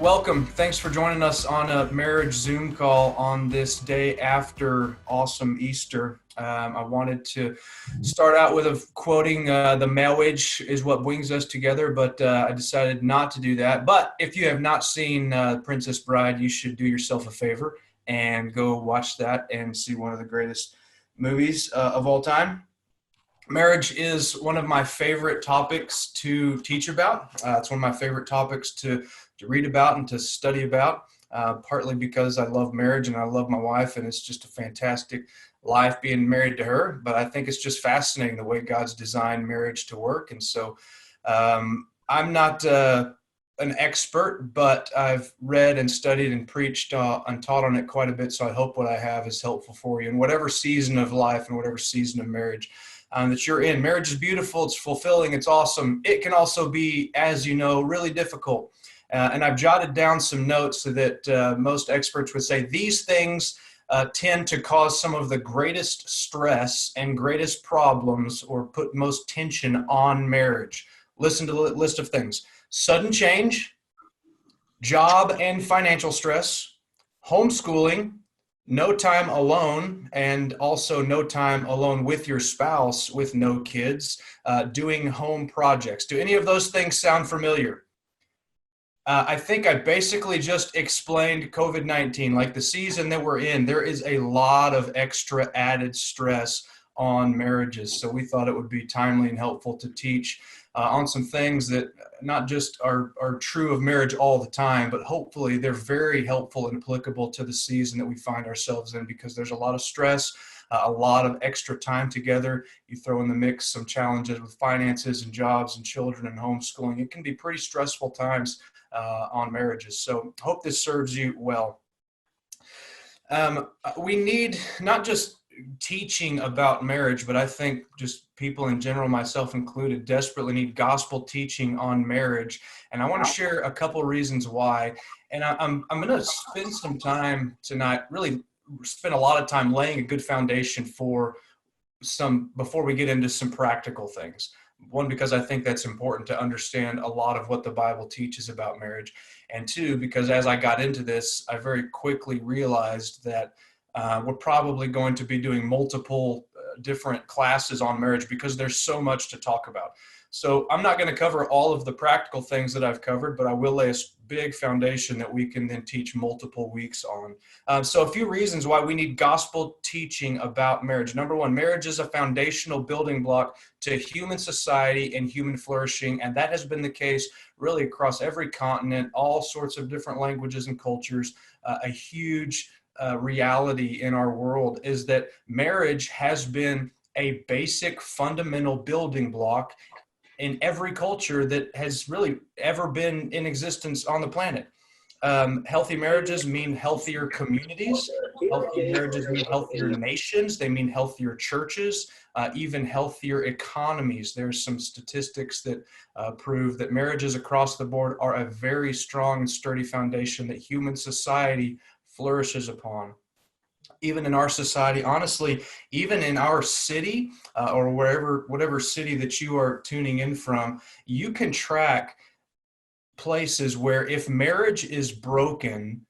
Welcome. Thanks for joining us on a marriage Zoom call on this day after awesome Easter. I wanted to start out with quoting the marriage is what brings us together, but I decided not to do that. But if you have not seen Princess Bride, you should do yourself a favor and go watch that and see one of the greatest movies of all time. Marriage is one of my favorite topics to teach about. It's one of my favorite topics to read about and to study about, partly because I love marriage and I love my wife, and it's just a fantastic life being married to her. But I think it's just fascinating the way God's designed marriage to work. And so I'm not an expert, but I've read and studied and preached and taught on it quite a bit. So I hope what I have is helpful for you in whatever season of life and whatever season of marriage that you're in. Marriage is beautiful, it's fulfilling, it's awesome. It can also be, as you know, really difficult. And I've jotted down some notes so that most experts would say these things tend to cause some of the greatest stress and greatest problems or put most tension on marriage. Listen to the list of things: sudden change, job and financial stress, homeschooling, no time alone, and also no time alone with your spouse with no kids, doing home projects. Do any of those things sound familiar? I think I basically just explained COVID-19, like the season that we're in. There is a lot of extra added stress on marriages. So we thought it would be timely and helpful to teach on some things that not just are true of marriage all the time, but hopefully they're very helpful and applicable to the season that we find ourselves in, because there's a lot of stress, a lot of extra time together. You throw in the mix some challenges with finances and jobs and children and homeschooling. It can be pretty stressful times on marriages. So hope this serves you well. We need not just teaching about marriage, but I think just people in general, myself included, desperately need gospel teaching on marriage. And I want to share a couple reasons why. And I'm going to spend some time tonight, really spend a lot of time laying a good foundation for some before we get into some practical things. One, because I think that's important to understand a lot of what the Bible teaches about marriage. And two, because as I got into this, I very quickly realized that we're probably going to be doing multiple different classes on marriage because there's so much to talk about. So I'm not going to cover all of the practical things that I've covered, but I will lay a big foundation that we can then teach multiple weeks on. So a few reasons why we need gospel teaching about marriage. Number one, marriage is a foundational building block to human society and human flourishing. And that has been the case really across every continent, all sorts of different languages and cultures. A huge reality in our world is that marriage has been a basic fundamental building block in every culture that has really ever been in existence on the planet. Healthy marriages mean healthier communities. Healthy marriages mean healthier nations. They mean healthier churches, even healthier economies. There's some statistics that prove that marriages across the board are a very strong and sturdy foundation that human society flourishes upon. Even in our society, honestly, even in our city or whatever city that you are tuning in from, you can track places where if marriage is broken,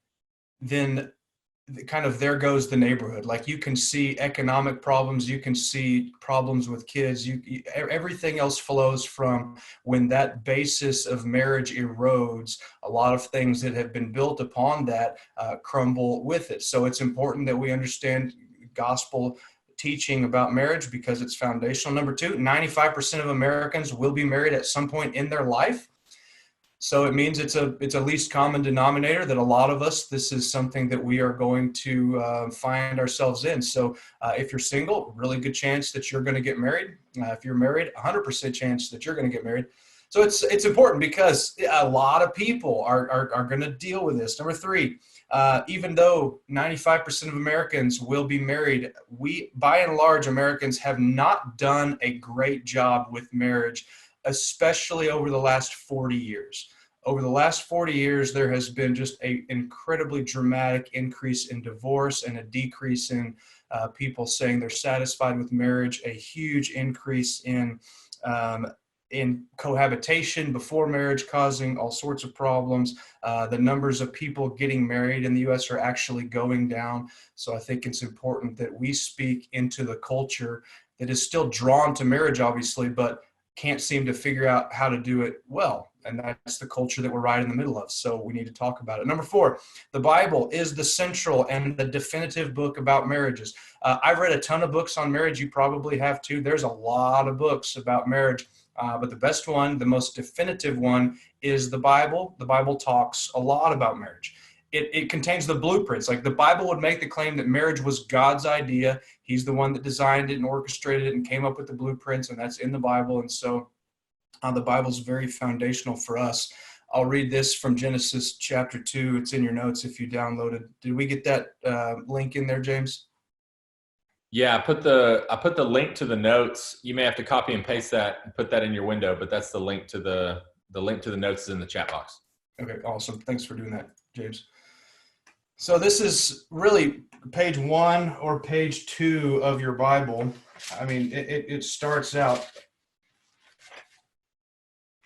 then kind of there goes the neighborhood. Like you can see economic problems, you can see problems with kids, everything else flows from when that basis of marriage erodes. A lot of things that have been built upon that crumble with it. So it's important that we understand gospel teaching about marriage because it's foundational. Number two, 95% of Americans will be married at some point in their life. So it means it's a least common denominator that a lot of us, this is something that we are going to find ourselves in. So if you're single, really good chance that you're going to get married. If you're married, 100% chance that you're going to get married. So it's important because a lot of people are going to deal with this. Number three, even though 95% of Americans will be married, we, by and large, Americans have not done a great job with marriage, especially over the last 40 years. Over the last 40 years, there has been just an incredibly dramatic increase in divorce and a decrease in people saying they're satisfied with marriage, a huge increase in in cohabitation before marriage, causing all sorts of problems. The numbers of people getting married in the U.S. are actually going down. So I think it's important that we speak into the culture that is still drawn to marriage, obviously, but can't seem to figure out how to do it well. And that's the culture that we're right in the middle of. So we need to talk about it. Number 4, the Bible is the central and the definitive book about marriages. I've read a ton of books on marriage. You probably have too. There's a lot of books about marriage. But the best one, the most definitive one, is the Bible. The Bible talks a lot about marriage. It contains the blueprints. Like the Bible would make the claim that marriage was God's idea. He's the one that designed it and orchestrated it and came up with the blueprints, and that's in the Bible. And so the Bible is very foundational for us. I'll read this from Genesis chapter 2. It's in your notes if you downloaded. Did we get that link in there, James? Yeah, I put the link to the notes. You may have to copy and paste that and put that in your window, but that's the link to the link to the notes is in the chat box. Okay, awesome. Thanks for doing that, James. So this is really page 1 or page 2 of your Bible. I mean, it starts out,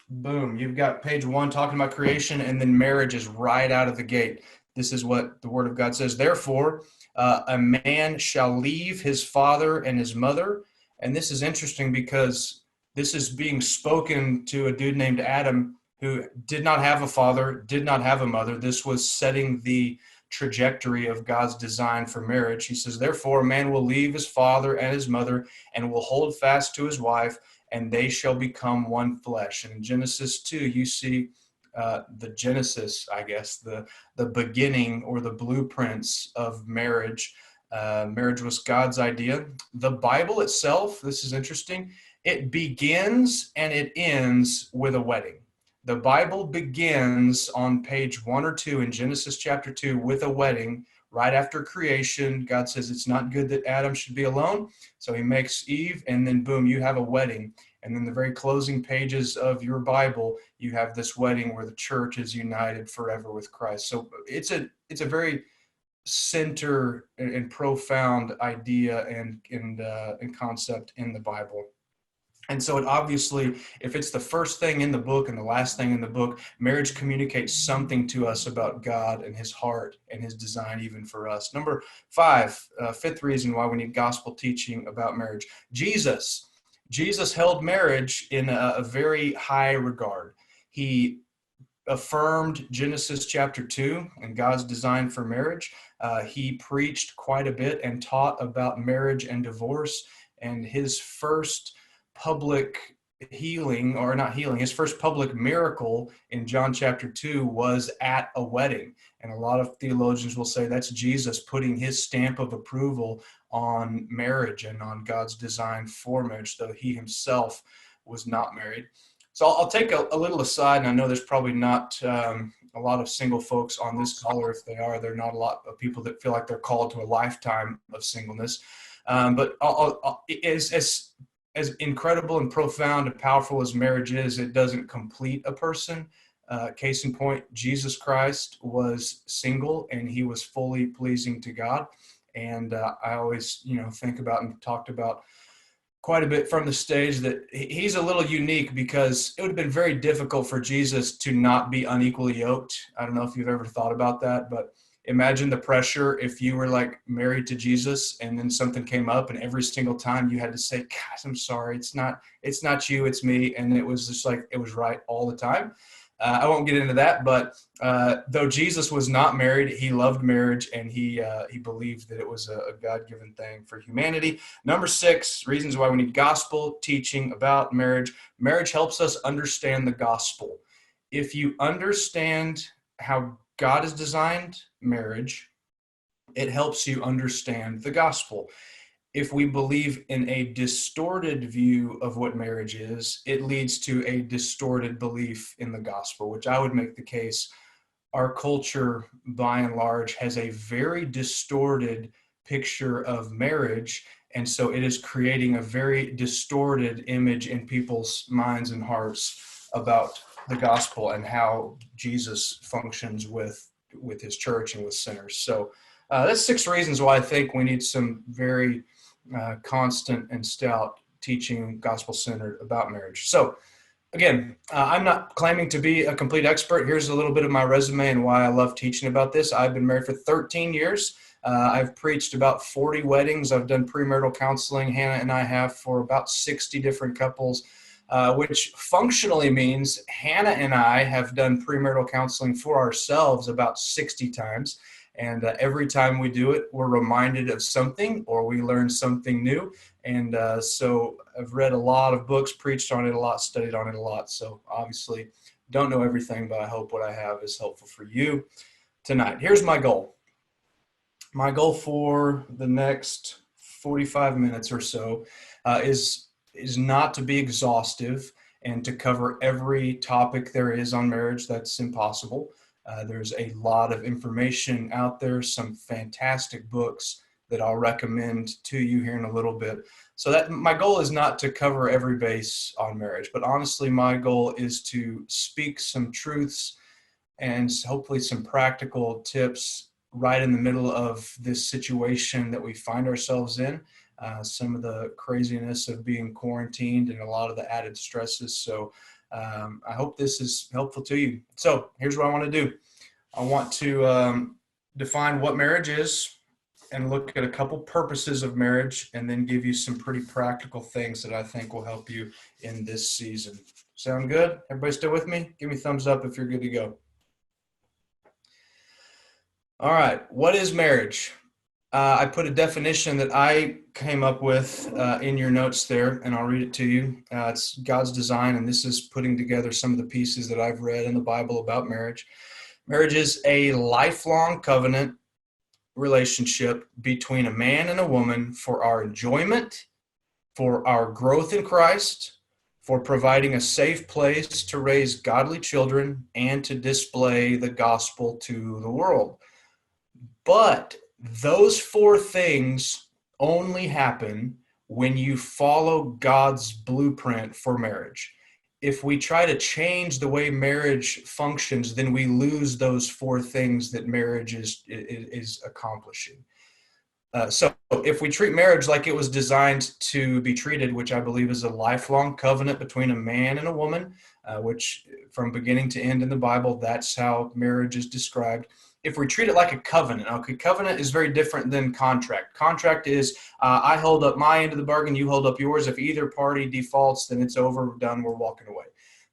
boom, you've got page 1 talking about creation, and then marriage is right out of the gate. This is what the Word of God says. Therefore, a man shall leave his father and his mother. And this is interesting because this is being spoken to a dude named Adam who did not have a father, did not have a mother. This was setting the trajectory of God's design for marriage. He says, therefore, a man will leave his father and his mother and will hold fast to his wife, and they shall become one flesh. And in Genesis 2, you see the genesis, I guess, the beginning or the blueprints of marriage. Marriage was God's idea. The Bible itself, this is interesting, it begins and it ends with a wedding. The Bible begins on page 1 or 2 in Genesis chapter 2 with a wedding. Right after creation, God says it's not good that Adam should be alone. So he makes Eve, and then boom, you have a wedding. And then the very closing pages of your Bible, you have this wedding where the church is united forever with Christ. So it's a very center and profound idea and concept in the Bible. And so it obviously, if it's the first thing in the book and the last thing in the book, marriage communicates something to us about God and his heart and his design even for us. Number 5, fifth reason why we need gospel teaching about marriage. Jesus held marriage in a very high regard. He affirmed Genesis chapter 2 and God's design for marriage. He preached quite a bit and taught about marriage and divorce. And his first public healing, or not healing, his first public miracle in John chapter 2 was at a wedding. And a lot of theologians will say that's Jesus putting his stamp of approval on marriage and on God's design for marriage, though he himself was not married. So I'll take a little aside, and I know there's probably not a lot of single folks on this call, or if they are, there are not a lot of people that feel like they're called to a lifetime of singleness. But as incredible and profound and powerful as marriage is, it doesn't complete a person. Case in point, Jesus Christ was single and he was fully pleasing to God. And I always, think about and talked about quite a bit from the stage that he's a little unique because it would have been very difficult for Jesus to not be unequally yoked. I don't know if you've ever thought about that, but imagine the pressure if you were like married to Jesus and then something came up and every single time you had to say, "Guys, I'm sorry, it's not you, it's me." And it was just like, it was right all the time. I won't get into that, but though Jesus was not married, he loved marriage, and he believed that it was a God-given thing for humanity. Number 6, reasons why we need gospel teaching about marriage. Marriage helps us understand the gospel. If you understand how God has designed marriage, it helps you understand the gospel. If we believe in a distorted view of what marriage is, it leads to a distorted belief in the gospel, which I would make the case our culture, by and large, has a very distorted picture of marriage. And so it is creating a very distorted image in people's minds and hearts about the gospel and how Jesus functions with his church and with sinners. So that's 6 reasons why I think we need some very constant and stout teaching, gospel-centered about marriage. So Again, I'm not claiming to be a complete expert. Here's a little bit of my resume and why I love teaching about this. I've been married for 13 years. I've preached about 40 weddings. I've done premarital counseling. Hannah and I have for about 60 different couples, which functionally means Hannah and I have done premarital counseling for ourselves about 60 times. And every time we do it, we're reminded of something or we learn something new. And so I've read a lot of books, preached on it a lot, studied on it a lot. So obviously don't know everything, but I hope what I have is helpful for you tonight. Here's my goal. My goal for the next 45 minutes or so is not to be exhaustive and to cover every topic there is on marriage. That's impossible. There's a lot of information out there, some fantastic books that I'll recommend to you here in a little bit. So that my goal is not to cover every base on marriage, but honestly, my goal is to speak some truths and hopefully some practical tips right in the middle of this situation that we find ourselves in. Some of the craziness of being quarantined and a lot of the added stresses. So I hope this is helpful to you. So here's what I want to do. I want to define what marriage is and look at a couple purposes of marriage and then give you some pretty practical things that I think will help you in this season. Sound good? Everybody still with me? Give me a thumbs up if you're good to go. All right. What is marriage? I put a definition that I came up with in your notes there, and I'll read it to you. It's God's design, and this is putting together some of the pieces that I've read in the Bible about marriage. Marriage is a lifelong covenant relationship between a man and a woman for our enjoyment, for our growth in Christ, for providing a safe place to raise godly children, and to display the gospel to the world. But those four things only happen when you follow God's blueprint for marriage. If we try to change the way marriage functions, then we lose those four things that marriage is accomplishing. So if we treat marriage like it was designed to be treated, which I believe is a lifelong covenant between a man and a woman, which from beginning to end in the Bible, that's how marriage is described. If we treat it like a covenant, okay, covenant is very different than contract. Contract is I hold up my end of the bargain, you hold up yours. If either party defaults, then it's over, we're done, we're walking away.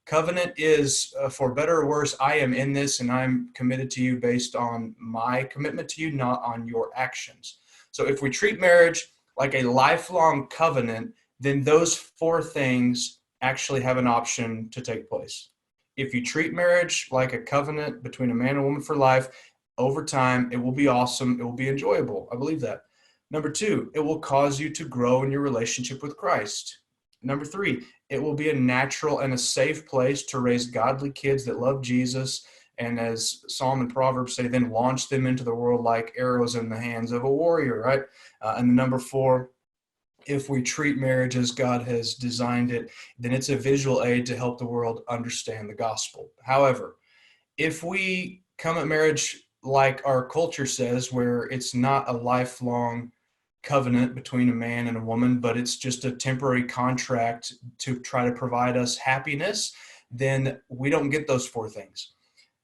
Covenant is, for better or worse, I am in this and I'm committed to you based on my commitment to you, not on your actions. So if we treat marriage like a lifelong covenant, then those four things actually have an option to take place. If you treat marriage like a covenant between a man and woman for life, over time, it will be awesome. It will be enjoyable. I believe that. Number two, it will cause you to grow in your relationship with Christ. Number three, it will be a natural and a safe place to raise godly kids that love Jesus. And as Psalm and Proverbs say, then launch them into the world like arrows in the hands of a warrior, right? And number four, if we treat marriage as God has designed it, then it's a visual aid to help the world understand the gospel. However, if we come at marriage like our culture says, where it's not a lifelong covenant between a man and a woman, but it's just a temporary contract to try to provide us happiness, then we don't get those four things.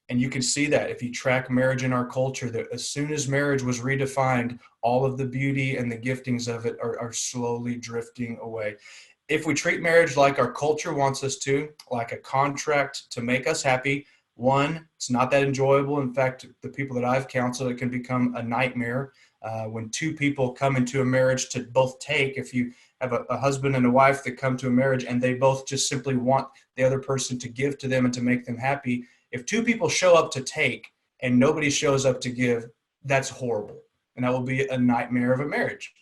And you can see that if you track marriage in our culture, that as soon as marriage was redefined, all of the beauty and the giftings of it are slowly drifting away. If we treat marriage like our culture wants us to, like a contract to make us happy, one, it's not that enjoyable. In fact, the people that I've counseled, it can become a nightmare when two people come into a marriage to both take. If you have a husband and a wife that come to a marriage and they both just simply want the other person to give to them and to make them happy, if two people show up to take and nobody shows up to give, that's horrible. And that will be a nightmare of a marriage,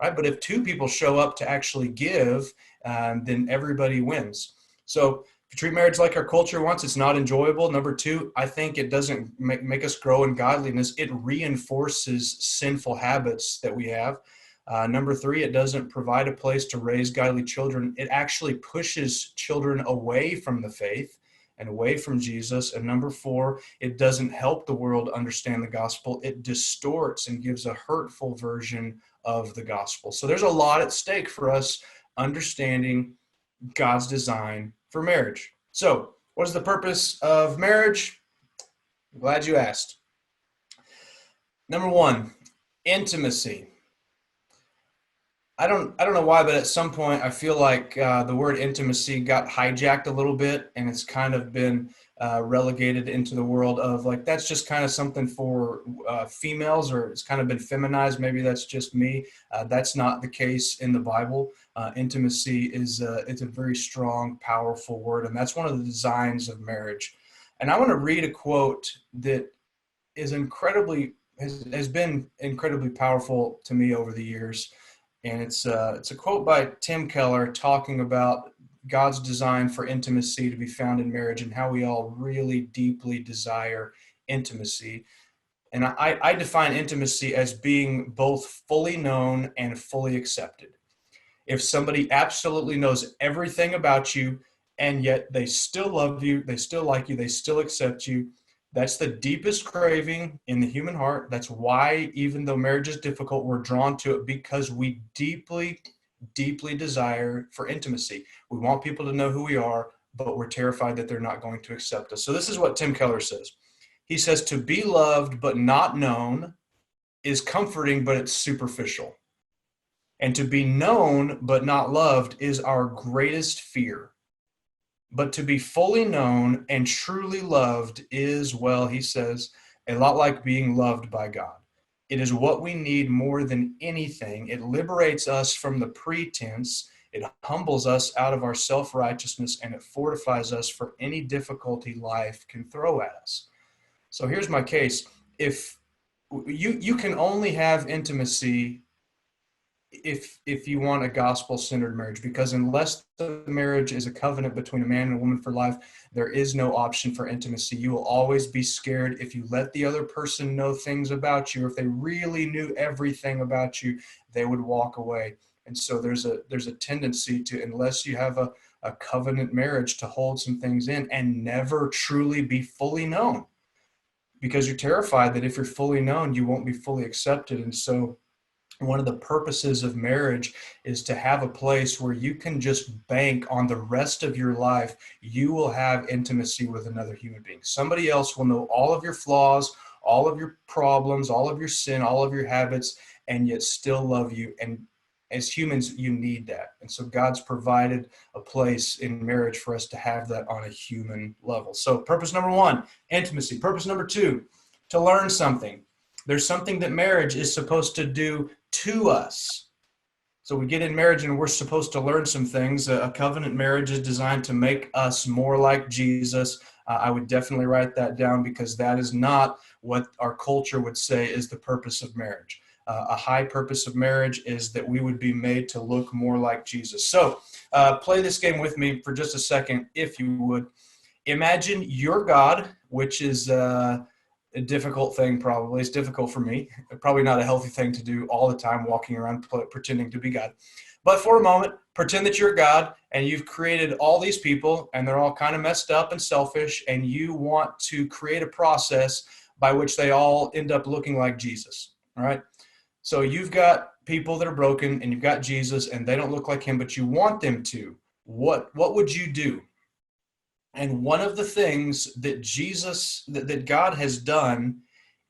right? But if two people show up to actually give, then everybody wins. So if you treat marriage like our culture wants, it's not enjoyable. Number two, I think it doesn't make us grow in godliness. It reinforces sinful habits that we have. Number three, it doesn't provide a place to raise godly children. It actually pushes children away from the faith and away from Jesus. And number four, it doesn't help the world understand the gospel. It distorts and gives a hurtful version of the gospel. So there's a lot at stake for us understanding God's design for marriage. So, what is the purpose of marriage? I'm glad you asked. Number one, intimacy. I don't know why, but at some point I feel like the word intimacy got hijacked a little bit, and it's kind of been relegated into the world of like that's just kind of something for females, or it's kind of been feminized. Maybe that's just me. That's not the case in the Bible. Intimacy is it's a very strong, powerful word, and that's one of the designs of marriage. And I want to read a quote that is incredibly has been incredibly powerful to me over the years. And it's a quote by Tim Keller talking about God's design for intimacy to be found in marriage and how we all really deeply desire intimacy. And I define intimacy as being both fully known and fully accepted. If somebody absolutely knows everything about you and yet they still love you, they still like you, they still accept you, that's the deepest craving in the human heart. That's why, even though marriage is difficult, we're drawn to it because we deeply, deeply desire for intimacy. We want people to know who we are, but we're terrified that they're not going to accept us. So this is what Tim Keller says. He says, to be loved but not known is comforting, but it's superficial. And to be known but not loved is our greatest fear. But to be fully known and truly loved is, well, he says, a lot like being loved by God. It is what we need more than anything. It liberates us from the pretense. It humbles us out of our self-righteousness, and it fortifies us for any difficulty life can throw at us. So here's my case. If you can only have intimacy if you want a gospel-centered marriage, because unless the marriage is a covenant between a man and a woman for life, there is no option for intimacy. You will always be scared if you let the other person know things about you. If they really knew everything about you, they would walk away. And so there's a tendency to, unless you have a covenant marriage, to hold some things in and never truly be fully known, because you're terrified that if you're fully known, you won't be fully accepted. And so one of the purposes of marriage is to have a place where you can just bank on the rest of your life. You will have intimacy with another human being. Somebody else will know all of your flaws, all of your problems, all of your sin, all of your habits, and yet still love you. And as humans, you need that. And so God's provided a place in marriage for us to have that on a human level. So purpose number one, intimacy. Purpose number two, to learn something. There's something that marriage is supposed to do to us. So we get in marriage and we're supposed to learn some things. A covenant marriage is designed to make us more like Jesus. I would definitely write that down, because that is not what our culture would say is the purpose of marriage. A high purpose of marriage is that we would be made to look more like Jesus. So play this game with me for just a second, if you would. Imagine your God, which is a difficult thing. Probably it's difficult for me, probably not a healthy thing to do all the time, walking around pretending to be God. But for a moment, pretend that you're God and you've created all these people and they're all kind of messed up and selfish, and you want to create a process by which they all end up looking like Jesus. All right, so you've got people that are broken and you've got Jesus and they don't look like him, but you want them to. What would you do? And one of the things that that God has done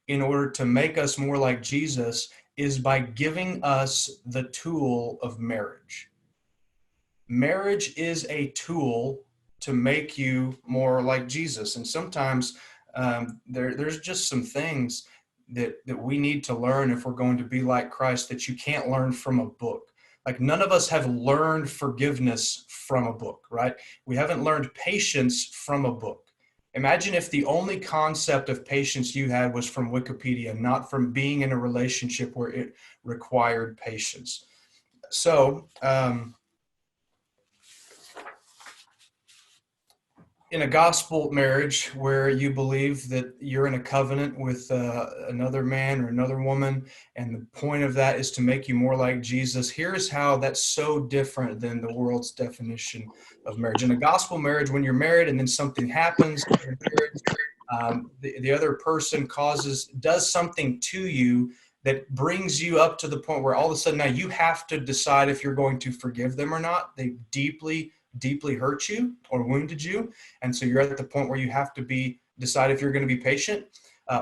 in order to make us more like Jesus is by giving us the tool of marriage. Marriage is a tool to make you more like Jesus. And sometimes there's just some things that we need to learn if we're going to be like Christ that you can't learn from a book. Like, none of us have learned forgiveness from a book, right? We haven't learned patience from a book. Imagine if the only concept of patience you had was from Wikipedia, not from being in a relationship where it required patience. So, in a gospel marriage where you believe that you're in a covenant with another man or another woman, and the point of that is to make you more like Jesus, here's how that's so different than the world's definition of marriage. In a gospel marriage, when you're married and then something happens in your marriage, the other person does something to you that brings you up to the point where all of a sudden now you have to decide if you're going to forgive them or not. They deeply deeply hurt you or wounded you. And so you're at the point where you have to decide if you're going to be patient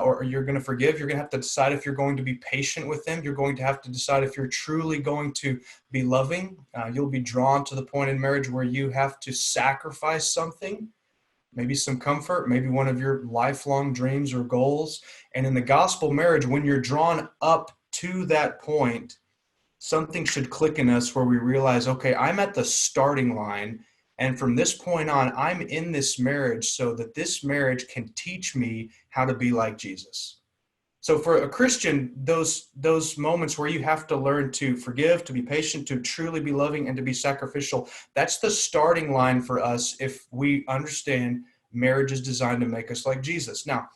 or you're going to forgive. You're going to have to decide if you're going to be patient with them. You're going to have to decide if you're truly going to be loving. You'll be drawn to the point in marriage where you have to sacrifice something, maybe some comfort, maybe one of your lifelong dreams or goals. And in the gospel marriage, when you're drawn up to that point, something should click in us where we realize, okay, I'm at the starting line. And from this point on, I'm in this marriage so that this marriage can teach me how to be like Jesus. So for a Christian, those moments where you have to learn to forgive, to be patient, to truly be loving, and to be sacrificial, that's the starting line for us if we understand marriage is designed to make us like Jesus. Now,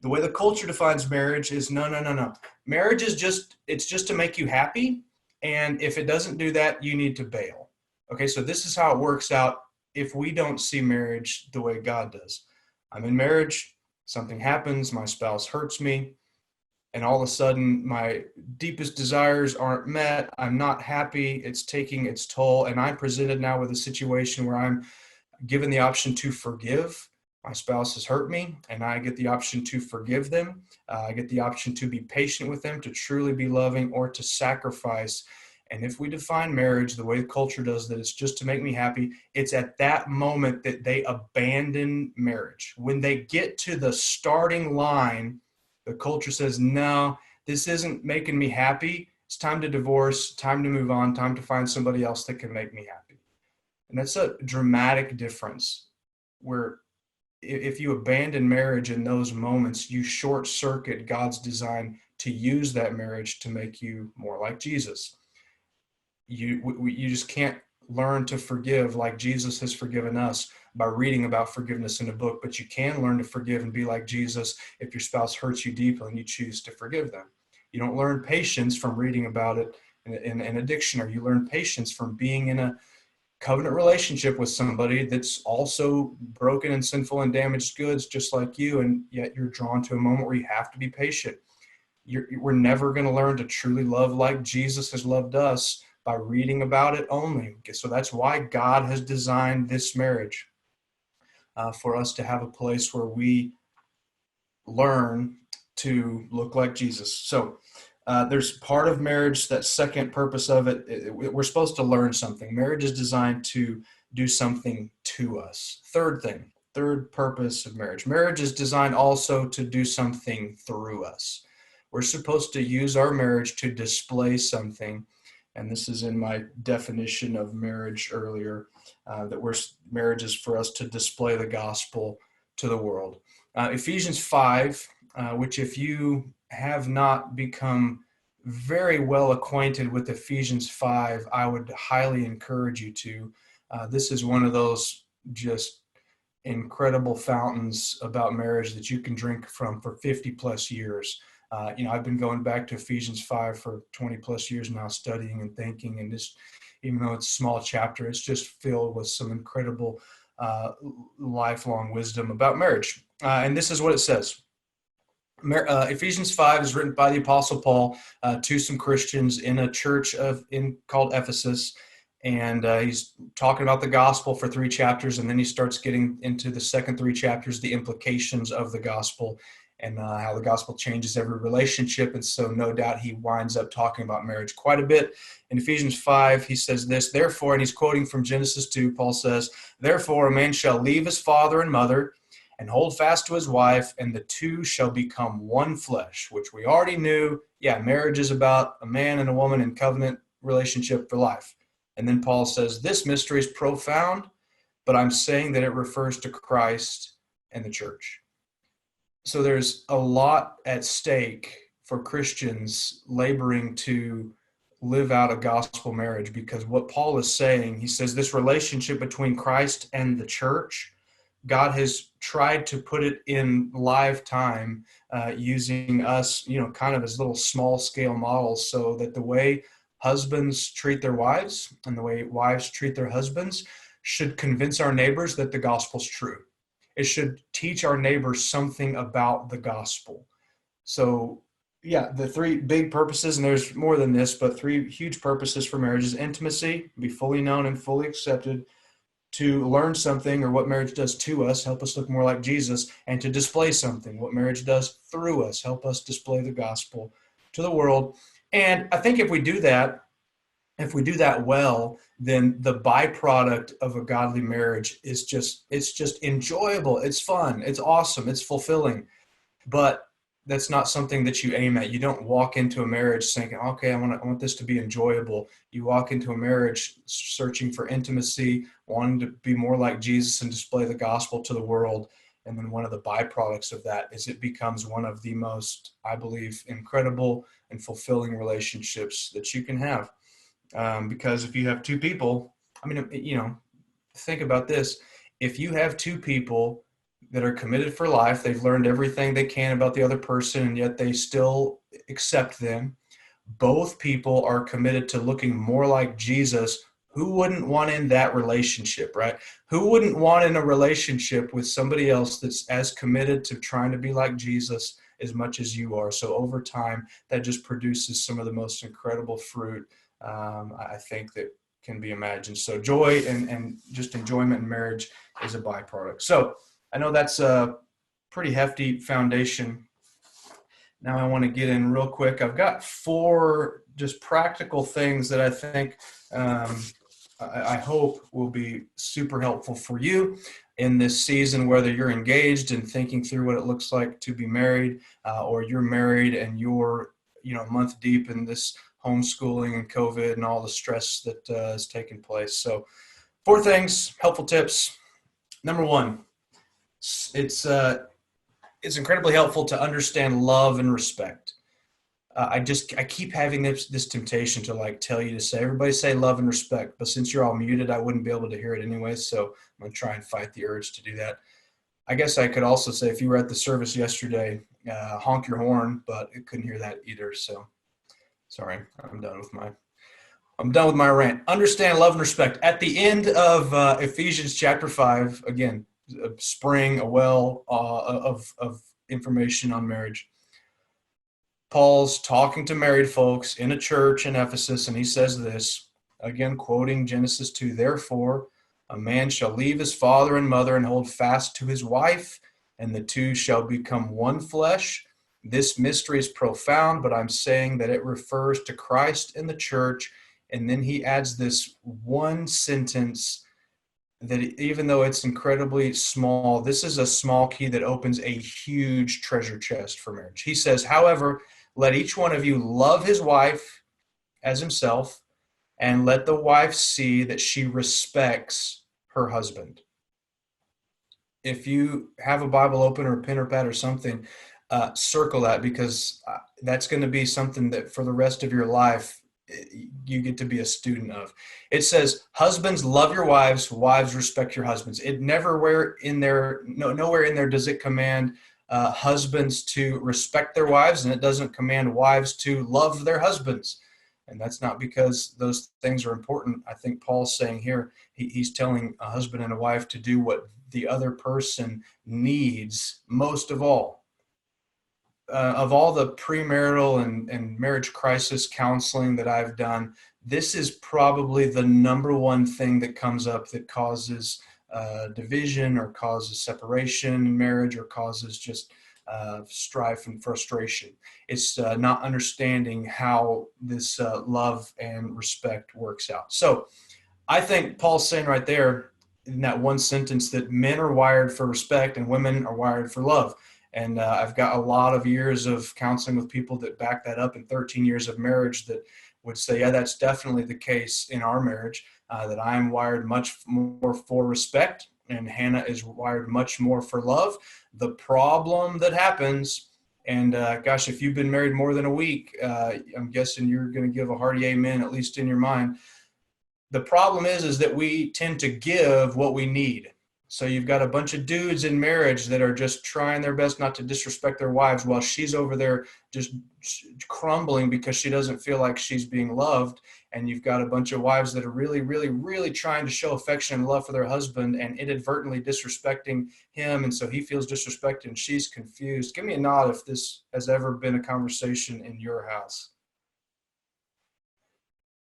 the way the culture defines marriage is no. Marriage is just to make you happy. And if it doesn't do that, you need to bail. Okay, so this is how it works out if we don't see marriage the way God does. I'm in marriage, something happens, my spouse hurts me, and all of a sudden my deepest desires aren't met. I'm not happy. It's taking its toll. And I'm presented now with a situation where I'm given the option to forgive. My spouse has hurt me, and I get the option to forgive them. I get the option to be patient with them, to truly be loving, or to sacrifice. And if we define marriage the way the culture does, that it's just to make me happy, it's at that moment that they abandon marriage. When they get to the starting line, the culture says, no, this isn't making me happy. It's time to divorce, time to move on, time to find somebody else that can make me happy. And that's a dramatic difference where if you abandon marriage in those moments, you short circuit God's design to use that marriage to make you more like Jesus. You just can't learn to forgive like Jesus has forgiven us by reading about forgiveness in a book, but you can learn to forgive and be like Jesus if your spouse hurts you deeply and you choose to forgive them. You don't learn patience from reading about it in a dictionary. You learn patience from being in a covenant relationship with somebody that's also broken and sinful and damaged goods just like you, and yet you're drawn to a moment where you have to be patient. We're never going to learn to truly love like Jesus has loved us by reading about it only. So that's why God has designed this marriage for us to have a place where we learn to look like Jesus. So there's part of marriage, that second purpose of it, we're supposed to learn something. Marriage is designed to do something to us. Third purpose of marriage. Marriage is designed also to do something through us. We're supposed to use our marriage to display something. And this is in my definition of marriage earlier, that marriage is for us to display the gospel to the world. Ephesians 5, which if you have not become very well acquainted with Ephesians 5, I would highly encourage you to. This is one of those just incredible fountains about marriage that you can drink from for 50 plus years. I've been going back to Ephesians 5 for 20 plus years now, studying and thinking, and just, even though it's a small chapter, it's just filled with some incredible lifelong wisdom about marriage. And this is what it says. Ephesians 5 is written by the Apostle Paul to some Christians in a church called Ephesus. And he's talking about the gospel for 3 chapters, and then he starts getting into the second 3 chapters, the implications of the gospel and how the gospel changes every relationship. And so no doubt he winds up talking about marriage quite a bit. In Ephesians 5, he says this, therefore, and he's quoting from Genesis 2, Paul says, therefore a man shall leave his father and mother and hold fast to his wife, and the two shall become one flesh, which we already knew. Yeah, marriage is about a man and a woman in covenant relationship for life. And then Paul says, this mystery is profound, but I'm saying that it refers to Christ and the church. So there's a lot at stake for Christians laboring to live out a gospel marriage, because what Paul is saying, he says this relationship between Christ and the church, God has tried to put it in live time using us, kind of as little small scale models, so that the way husbands treat their wives and the way wives treat their husbands should convince our neighbors that the gospel's true. It should teach our neighbors something about the gospel. So yeah, the 3 big purposes, and there's more than this, but 3 huge purposes for marriage is intimacy, be fully known and fully accepted. to learn something, or what marriage does to us, help us look more like Jesus, and to display something, what marriage does through us, help us display the gospel to the world. And I think if we do that well, then the byproduct of a godly marriage is it's just enjoyable. It's fun. It's awesome. It's fulfilling. But that's not something that you aim at. You don't walk into a marriage thinking, okay, I want this to be enjoyable. You walk into a marriage searching for intimacy, wanting to be more like Jesus and display the gospel to the world. And then one of the byproducts of that is it becomes one of the most, I believe, incredible and fulfilling relationships that you can have. Because if you have two people, I mean, think about this. If you have two people that are committed for life, they've learned everything they can about the other person, and yet they still accept them. Both people are committed to looking more like Jesus. Who wouldn't want in that relationship, right? Who wouldn't want in a relationship with somebody else that's as committed to trying to be like Jesus as much as you are? So over time, that just produces some of the most incredible fruit, I think, that can be imagined. So joy and just enjoyment in marriage is a byproduct. So I know that's a pretty hefty foundation. Now I want to get in real quick. I've got 4 just practical things that I think I hope will be super helpful for you in this season, whether you're engaged and thinking through what it looks like to be married, or you're married and you're a month deep in this homeschooling and COVID and all the stress that is taking place. So 4 things, helpful tips. Number 1, it's incredibly helpful to understand love and respect. I keep having this temptation to tell you to say, everybody say love and respect, but since you're all muted, I wouldn't be able to hear it anyway. So I'm going to try and fight the urge to do that. I guess I could also say, if you were at the service yesterday, honk your horn, but I couldn't hear that either. So sorry, I'm done with my rant. Understand love and respect. At the end of Ephesians chapter 5, again, a spring, a well of information on marriage. Paul's talking to married folks in a church in Ephesus, and he says this, again, quoting Genesis 2, "Therefore, a man shall leave his father and mother and hold fast to his wife, and the two shall become one flesh. This mystery is profound, but I'm saying that it refers to Christ and the church." And then he adds this one sentence that, even though it's incredibly small, this is a small key that opens a huge treasure chest for marriage. He says, "However, let each one of you love his wife as himself, and let the wife see that she respects her husband." If you have a Bible open or a pen or pad or something, circle that, because that's going to be something that for the rest of your life you get to be a student of. It says, "Husbands, love your wives. Wives, respect your husbands." It nowhere in there does it command husbands to respect their wives, and it doesn't command wives to love their husbands. And that's not because those things are important. I think Paul's saying here, he's telling a husband and a wife to do what the other person needs most of all. Of all the premarital and marriage crisis counseling that I've done, this is probably the number one thing that comes up that causes division, or causes separation in marriage, or causes just strife and frustration. It's not understanding how this love and respect works out. So I think Paul's saying right there in that one sentence that men are wired for respect and women are wired for love. And I've got a lot of years of counseling with people that back that up, in 13 years of marriage, that would say, yeah, that's definitely the case in our marriage, that I'm wired much more for respect, and Hannah is wired much more for love. The problem that happens, and gosh, if you've been married more than a week, I'm guessing you're going to give a hearty amen, at least in your mind. The problem is that we tend to give what we need. So you've got a bunch of dudes in marriage that are just trying their best not to disrespect their wives, while she's over there just crumbling because she doesn't feel like she's being loved. And you've got a bunch of wives that are really, really, really trying to show affection and love for their husband, and inadvertently disrespecting him. And so he feels disrespected and she's confused. Give me a nod if this has ever been a conversation in your house.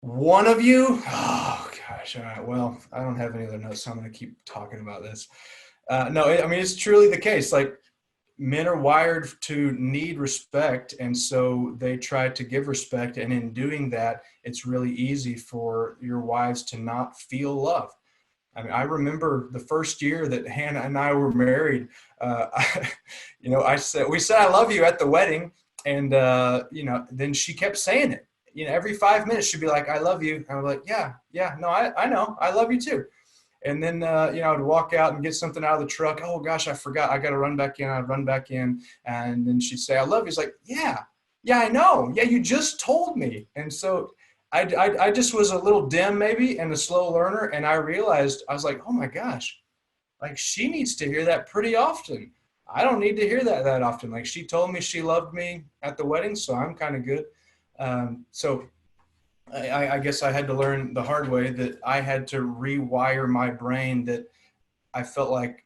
One of you? Oh, God. gosh. All right. Well, I don't have any other notes, so I'm going to keep talking about this. No, I mean, it's truly the case. Like, men are wired to need respect, and so they try to give respect. And in doing that, it's really easy for your wives to not feel loved. I mean, I remember the first year that Hannah and I were married. We said "I love you" at the wedding, and then she kept saying it. Every 5 minutes she'd be like, "I love you." And I'm like, "Yeah, yeah, no, I know, I love you too." And then, I'd walk out and get something out of the truck. Oh gosh, I forgot. I got to run back in. I'd run back in. And then she'd say, "I love you." He's like, "Yeah, yeah, I know. Yeah, you just told me." And so I just was a little dim maybe and a slow learner. And I realized, I was like, oh my gosh, like she needs to hear that pretty often. I don't need to hear that often. Like she told me she loved me at the wedding, so I'm kind of good. So I guess I had to learn the hard way that I had to rewire my brain, that I felt like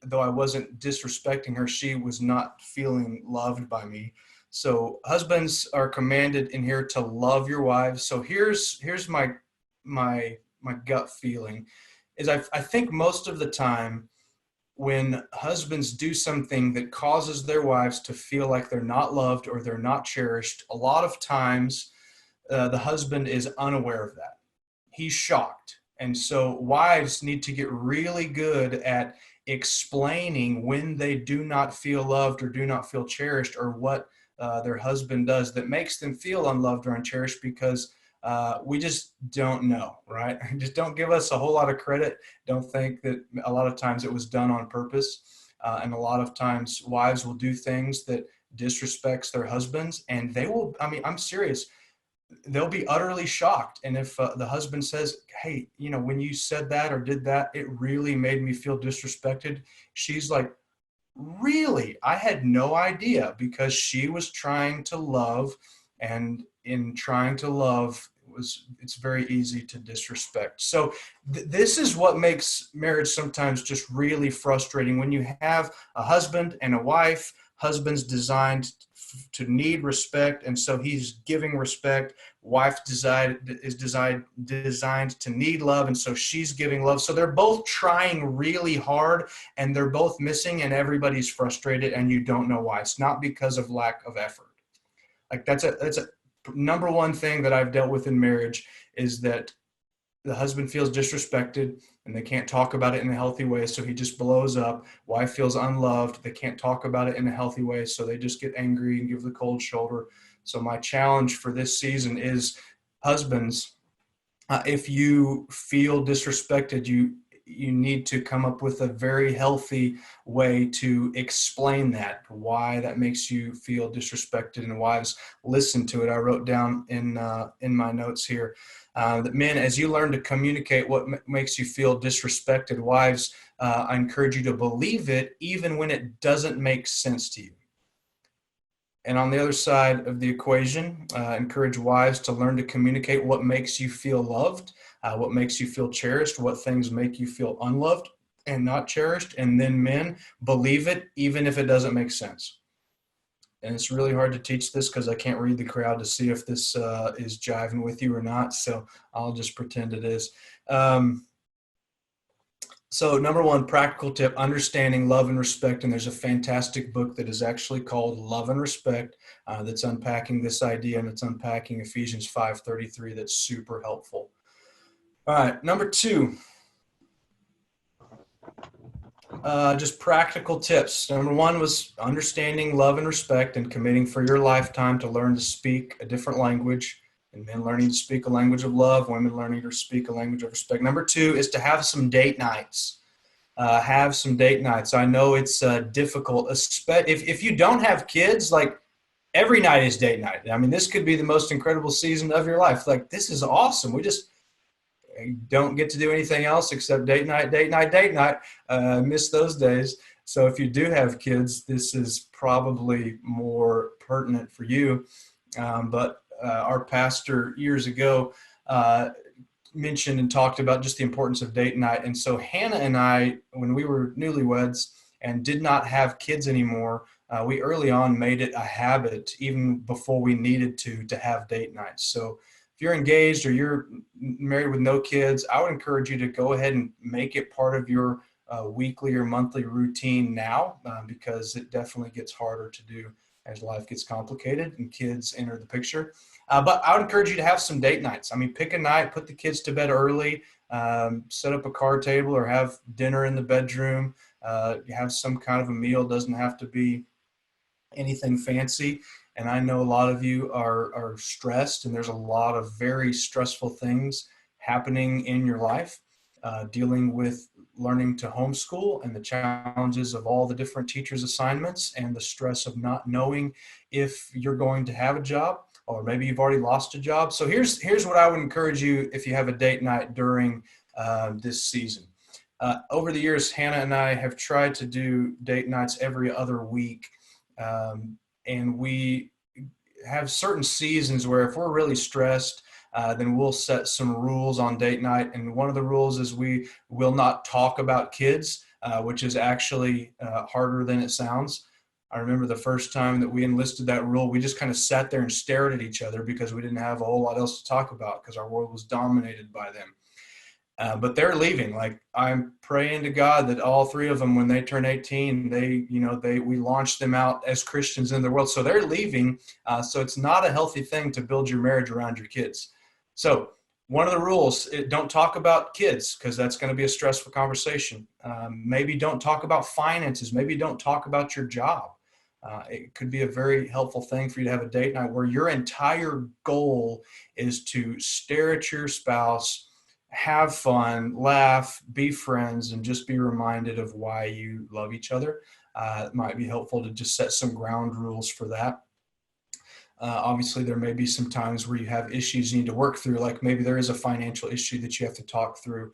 though I wasn't disrespecting her, she was not feeling loved by me. So husbands are commanded in here to love your wives. So here's my gut feeling is I think most of the time when husbands do something that causes their wives to feel like they're not loved or they're not cherished, a lot of times the husband is unaware of that. He's shocked. And so wives need to get really good at explaining when they do not feel loved or do not feel cherished, or what their husband does that makes them feel unloved or uncherished, because we just don't know, right? Just don't give us a whole lot of credit. Don't think that a lot of times it was done on purpose. And a lot of times wives will do things that disrespects their husbands, and they will, I mean, I'm serious, they'll be utterly shocked. And if the husband says, "Hey, when you said that or did that, it really made me feel disrespected," she's like, "Really? I had no idea," because she was trying to love, and in trying to love, it's very easy to disrespect. So this is what makes marriage sometimes just really frustrating. When you have a husband and a wife, husband's designed to need respect, and so he's giving respect. Wife is designed to need love, and so she's giving love. So they're both trying really hard, and they're both missing, and everybody's frustrated, and you don't know why. It's not because of lack of effort. Like that's a number one thing that I've dealt with in marriage, is that the husband feels disrespected and they can't talk about it in a healthy way, so he just blows up. Wife feels unloved. They can't talk about it in a healthy way, so they just get angry and give the cold shoulder. So my challenge for this season is, husbands, if you feel disrespected, you need to come up with a very healthy way to explain that, why that makes you feel disrespected. And wives, listen to it. I wrote down in my notes here that men, as you learn to communicate what makes you feel disrespected, wives, I encourage you to believe it even when it doesn't make sense to you. And on the other side of the equation, encourage wives to learn to communicate what makes you feel loved, what makes you feel cherished, what things make you feel unloved and not cherished. And then men, believe it even if it doesn't make sense. And it's really hard to teach this because I can't read the crowd to see if this is jiving with you or not. So I'll just pretend it is. So number one, practical tip, understanding love and respect. And there's a fantastic book that is actually called Love and Respect that's unpacking this idea, and it's unpacking Ephesians 5:33. That's super helpful. All right, number two, just practical tips. Number one was understanding love and respect and committing for your lifetime to learn to speak a different language, and men learning to speak a language of love, women learning to speak a language of respect. Number two is to have some date nights. Have some date nights. I know it's difficult, if you don't have kids, like every night is date night. I mean, this could be the most incredible season of your life. Like, this is awesome. We just don't get to do anything else except date night, date night, date night. Miss those days. So if you do have kids, this is probably more pertinent for you. But our pastor years ago mentioned and talked about just the importance of date night. And so Hannah and I, when we were newlyweds and did not have kids anymore, we early on made it a habit, even before we needed to have date nights. So if you're engaged or you're married with no kids, I would encourage you to go ahead and make it part of your weekly or monthly routine now, because it definitely gets harder to do as life gets complicated and kids enter the picture. But I would encourage you to have some date nights. I mean, pick a night, put the kids to bed early, set up a card table or have dinner in the bedroom. You have some kind of a meal. Doesn't have to be anything fancy. And I know a lot of you are stressed, and there's a lot of very stressful things happening in your life, dealing with learning to homeschool and the challenges of all the different teachers' assignments and the stress of not knowing if you're going to have a job, or maybe you've already lost a job. So here's what I would encourage you if you have a date night during this season. Over the years, Hannah and I have tried to do date nights every other week. And we have certain seasons where if we're really stressed, then we'll set some rules on date night. And one of the rules is we will not talk about kids, which is actually harder than it sounds. I remember the first time that we enlisted that rule, we just kind of sat there and stared at each other because we didn't have a whole lot else to talk about because our world was dominated by them. But they're leaving. Like, I'm praying to God that all three of them, when they turn 18, we launch them out as Christians in the world. So they're leaving. So it's not a healthy thing to build your marriage around your kids. So one of the rules, don't talk about kids, because that's going to be a stressful conversation. Maybe don't talk about finances. Maybe don't talk about your job. It could be a very helpful thing for you to have a date night where your entire goal is to stare at your spouse, have fun, laugh, be friends, and just be reminded of why you love each other. It might be helpful to just set some ground rules for that. Obviously, there may be some times where you have issues you need to work through, like maybe there is a financial issue that you have to talk through.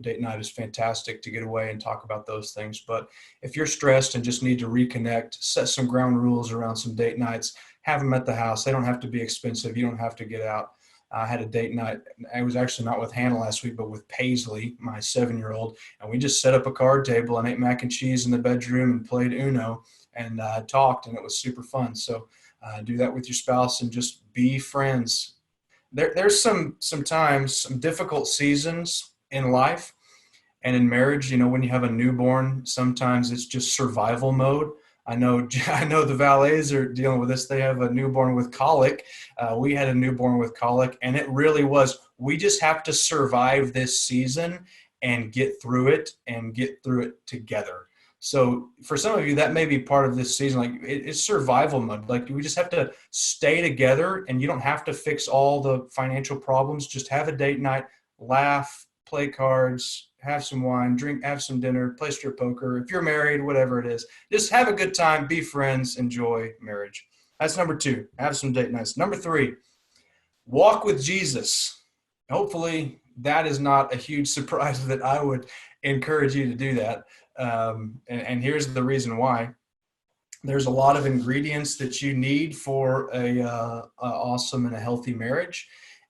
Date night is fantastic to get away and talk about those things. But if you're stressed and just need to reconnect, set some ground rules around some date nights, have them at the house. They don't have to be expensive. You don't have to get out. I had a date night. I was actually not with Hannah last week, but with Paisley, my 7-year-old. And we just set up a card table and ate mac and cheese in the bedroom and played Uno and talked, and it was super fun. So do that with your spouse and just be friends. There's sometimes some difficult seasons in life and in marriage. You know, when you have a newborn, sometimes it's just survival mode. I know the valets are dealing with this. They have a newborn with colic. We had a newborn with colic, and it really was, we just have to survive this season and get through it together. So for some of you, that may be part of this season. Like, it's survival mode. Like, we just have to stay together, and you don't have to fix all the financial problems. Just have a date night, laugh, play cards, have some wine, drink, have some dinner, play strip poker. If you're married, whatever it is, just have a good time, be friends, enjoy marriage. That's number 2, have some date nights. Number 3, walk with Jesus. Hopefully that is not a huge surprise that I would encourage you to do that. And here's the reason why. There's a lot of ingredients that you need for a awesome and a healthy marriage.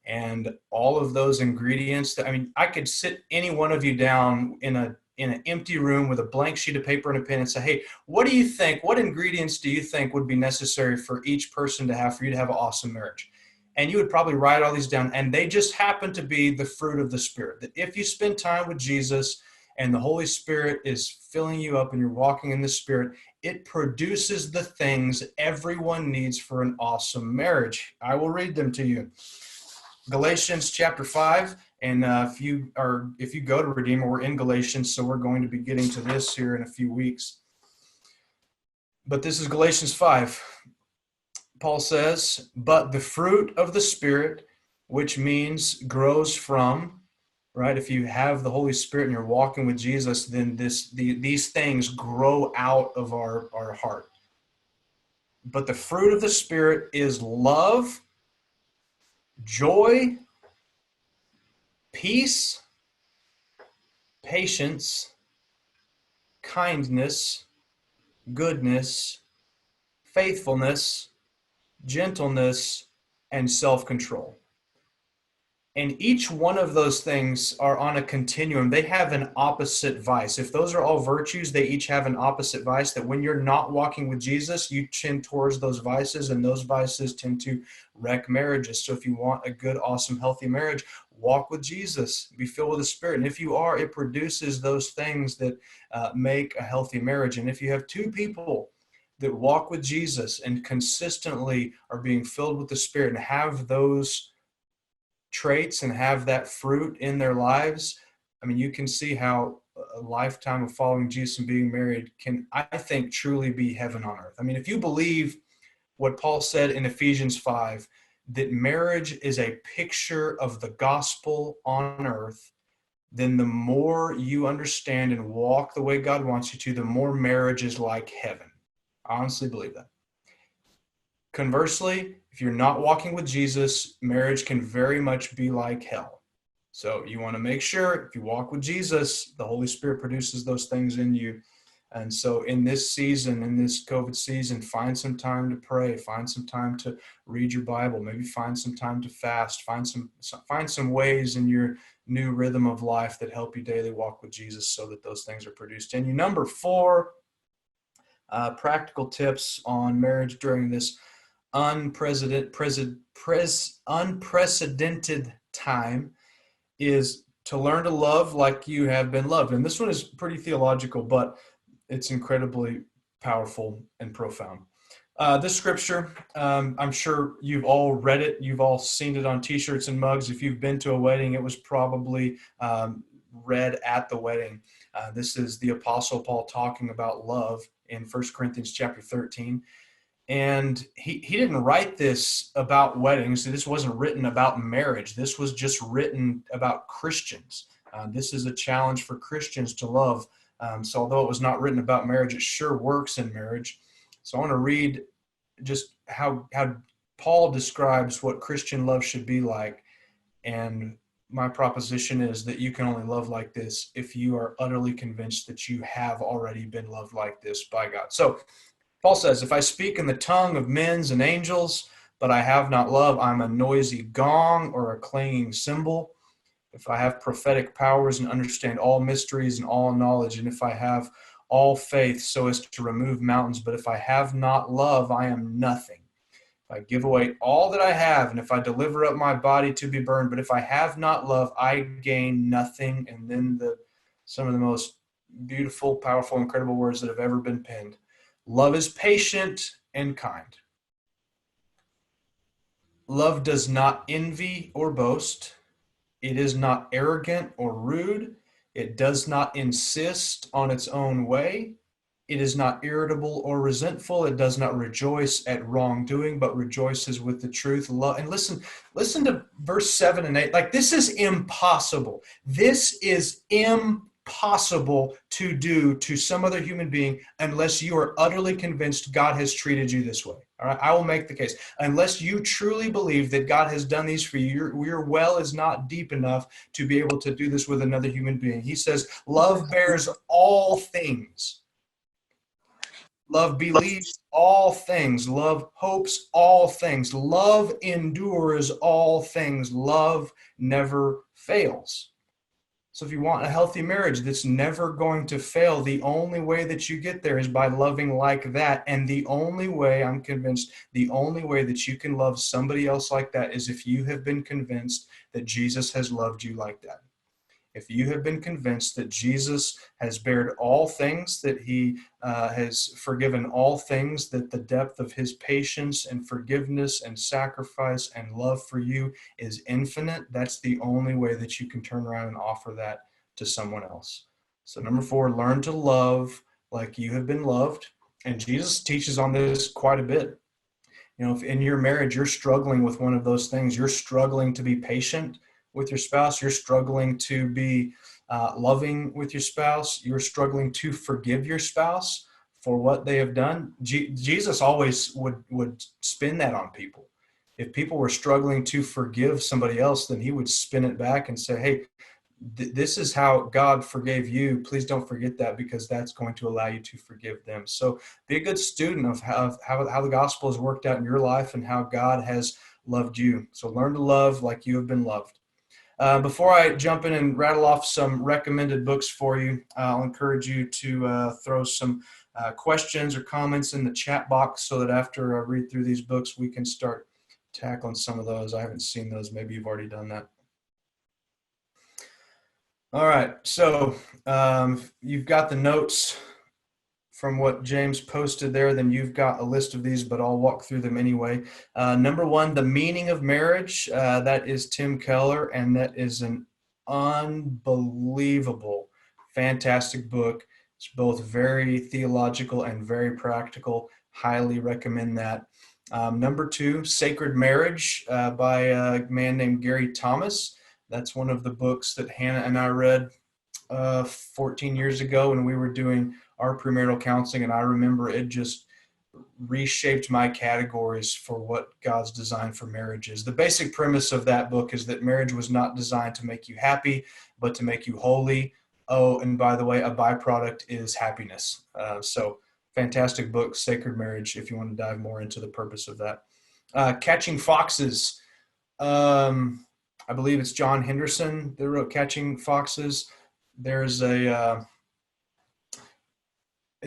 And all of those ingredients, I could sit any one of you down in an empty room with a blank sheet of paper and a pen and say, hey, what do you think? What ingredients do you think would be necessary for each person to have for you to have an awesome marriage? And you would probably write all these down. And they just happen to be the fruit of the Spirit. That if you spend time with Jesus and the Holy Spirit is filling you up and you're walking in the Spirit, it produces the things everyone needs for an awesome marriage. I will read them to you. Galatians chapter 5, and if you go to Redeemer, we're in Galatians, so we're going to be getting to this here in a few weeks. But this is Galatians 5. Paul says, but the fruit of the Spirit, which means grows from, right? If you have the Holy Spirit and you're walking with Jesus, then these things grow out of our heart. But the fruit of the Spirit is love, joy, peace, patience, kindness, goodness, faithfulness, gentleness, and self-control. And each one of those things are on a continuum. They have an opposite vice. If those are all virtues, they each have an opposite vice, that when you're not walking with Jesus, you tend towards those vices, and those vices tend to wreck marriages. So if you want a good, awesome, healthy marriage, walk with Jesus, be filled with the Spirit. And if you are, it produces those things that make a healthy marriage. And if you have two people that walk with Jesus and consistently are being filled with the Spirit and have those traits and have that fruit in their lives, I mean, you can see how a lifetime of following Jesus and being married can, I think, truly be heaven on earth. I mean, if you believe what Paul said in Ephesians 5, that marriage is a picture of the gospel on earth, then the more you understand and walk the way God wants you to, the more marriage is like heaven. I honestly believe that. Conversely, if you're not walking with Jesus, marriage can very much be like hell. So you want to make sure if you walk with Jesus, the Holy Spirit produces those things in you. And so in this season, in this COVID season, find some time to pray, find some time to read your Bible, maybe find some time to fast, find some ways in your new rhythm of life that help you daily walk with Jesus so that those things are produced in you. Number 4, practical tips on marriage during this unprecedented time is to learn to love like you have been loved. And this one is pretty theological, but it's incredibly powerful and profound. This scripture, I'm sure you've all read it. You've all seen it on t-shirts and mugs. If you've been to a wedding, it was probably read at the wedding. This is the Apostle Paul talking about love in 1 Corinthians chapter 13. And he didn't write this about weddings. This wasn't written about marriage. This was just written about Christians. This is a challenge for Christians to love. So although it was not written about marriage, it sure works in marriage. So I want to read just how Paul describes what Christian love should be like. And my proposition is that you can only love like this if you are utterly convinced that you have already been loved like this by God. So Paul says, if I speak in the tongue of men and angels, but I have not love, I'm a noisy gong or a clanging cymbal. If I have prophetic powers and understand all mysteries and all knowledge, and if I have all faith so as to remove mountains, but if I have not love, I am nothing. If I give away all that I have, and if I deliver up my body to be burned, but if I have not love, I gain nothing. And then some of the most beautiful, powerful, incredible words that have ever been penned. Love is patient and kind. Love does not envy or boast. It is not arrogant or rude. It does not insist on its own way. It is not irritable or resentful. It does not rejoice at wrongdoing, but rejoices with the truth. Love, and listen to verse 7 and 8. Like, this is impossible. This is impossible to do to some other human being unless you are utterly convinced God has treated you this way. All right, I will make the case. Unless you truly believe that God has done these for you, your well is not deep enough to be able to do this with another human being. He says, love bears all things. Love believes all things. Love hopes all things. Love endures all things. Love never fails. So if you want a healthy marriage that's never going to fail, the only way that you get there is by loving like that. And the only way, I'm convinced, the only way that you can love somebody else like that is if you have been convinced that Jesus has loved you like that. If you have been convinced that Jesus has bared all things, that he has forgiven all things, that the depth of his patience and forgiveness and sacrifice and love for you is infinite, that's the only way that you can turn around and offer that to someone else. So number 4, learn to love like you have been loved. And Jesus teaches on this quite a bit. You know, if in your marriage you're struggling with one of those things, you're struggling to be patient with your spouse, you're struggling to be loving with your spouse, you're struggling to forgive your spouse for what they have done. Jesus always would spin that on people. If people were struggling to forgive somebody else, then he would spin it back and say, hey, this is how God forgave you. Please don't forget that, because that's going to allow you to forgive them. So be a good student of how the gospel has worked out in your life and how God has loved you. So learn to love like you have been loved. Before I jump in and rattle off some recommended books for you, I'll encourage you to throw some questions or comments in the chat box so that after I read through these books, we can start tackling some of those. I haven't seen those. Maybe you've already done that. All right. So you've got the notes from what James posted there. Then you've got a list of these, but I'll walk through them anyway. Number one, The Meaning of Marriage. That is Tim Keller, and that is an unbelievable, fantastic book. It's both very theological and very practical. Highly recommend that. Number two, Sacred Marriage by a man named Gary Thomas. That's one of the books that Hannah and I read 14 years ago when we were doing our premarital counseling, and I remember it just reshaped my categories for what God's design for marriage is. The basic premise of that book is that marriage was not designed to make you happy, but to make you holy. Oh, and by the way, a byproduct is happiness. So fantastic book, Sacred Marriage, if you want to dive more into the purpose of that. Catching Foxes. I believe it's John Henderson that wrote Catching Foxes. There's in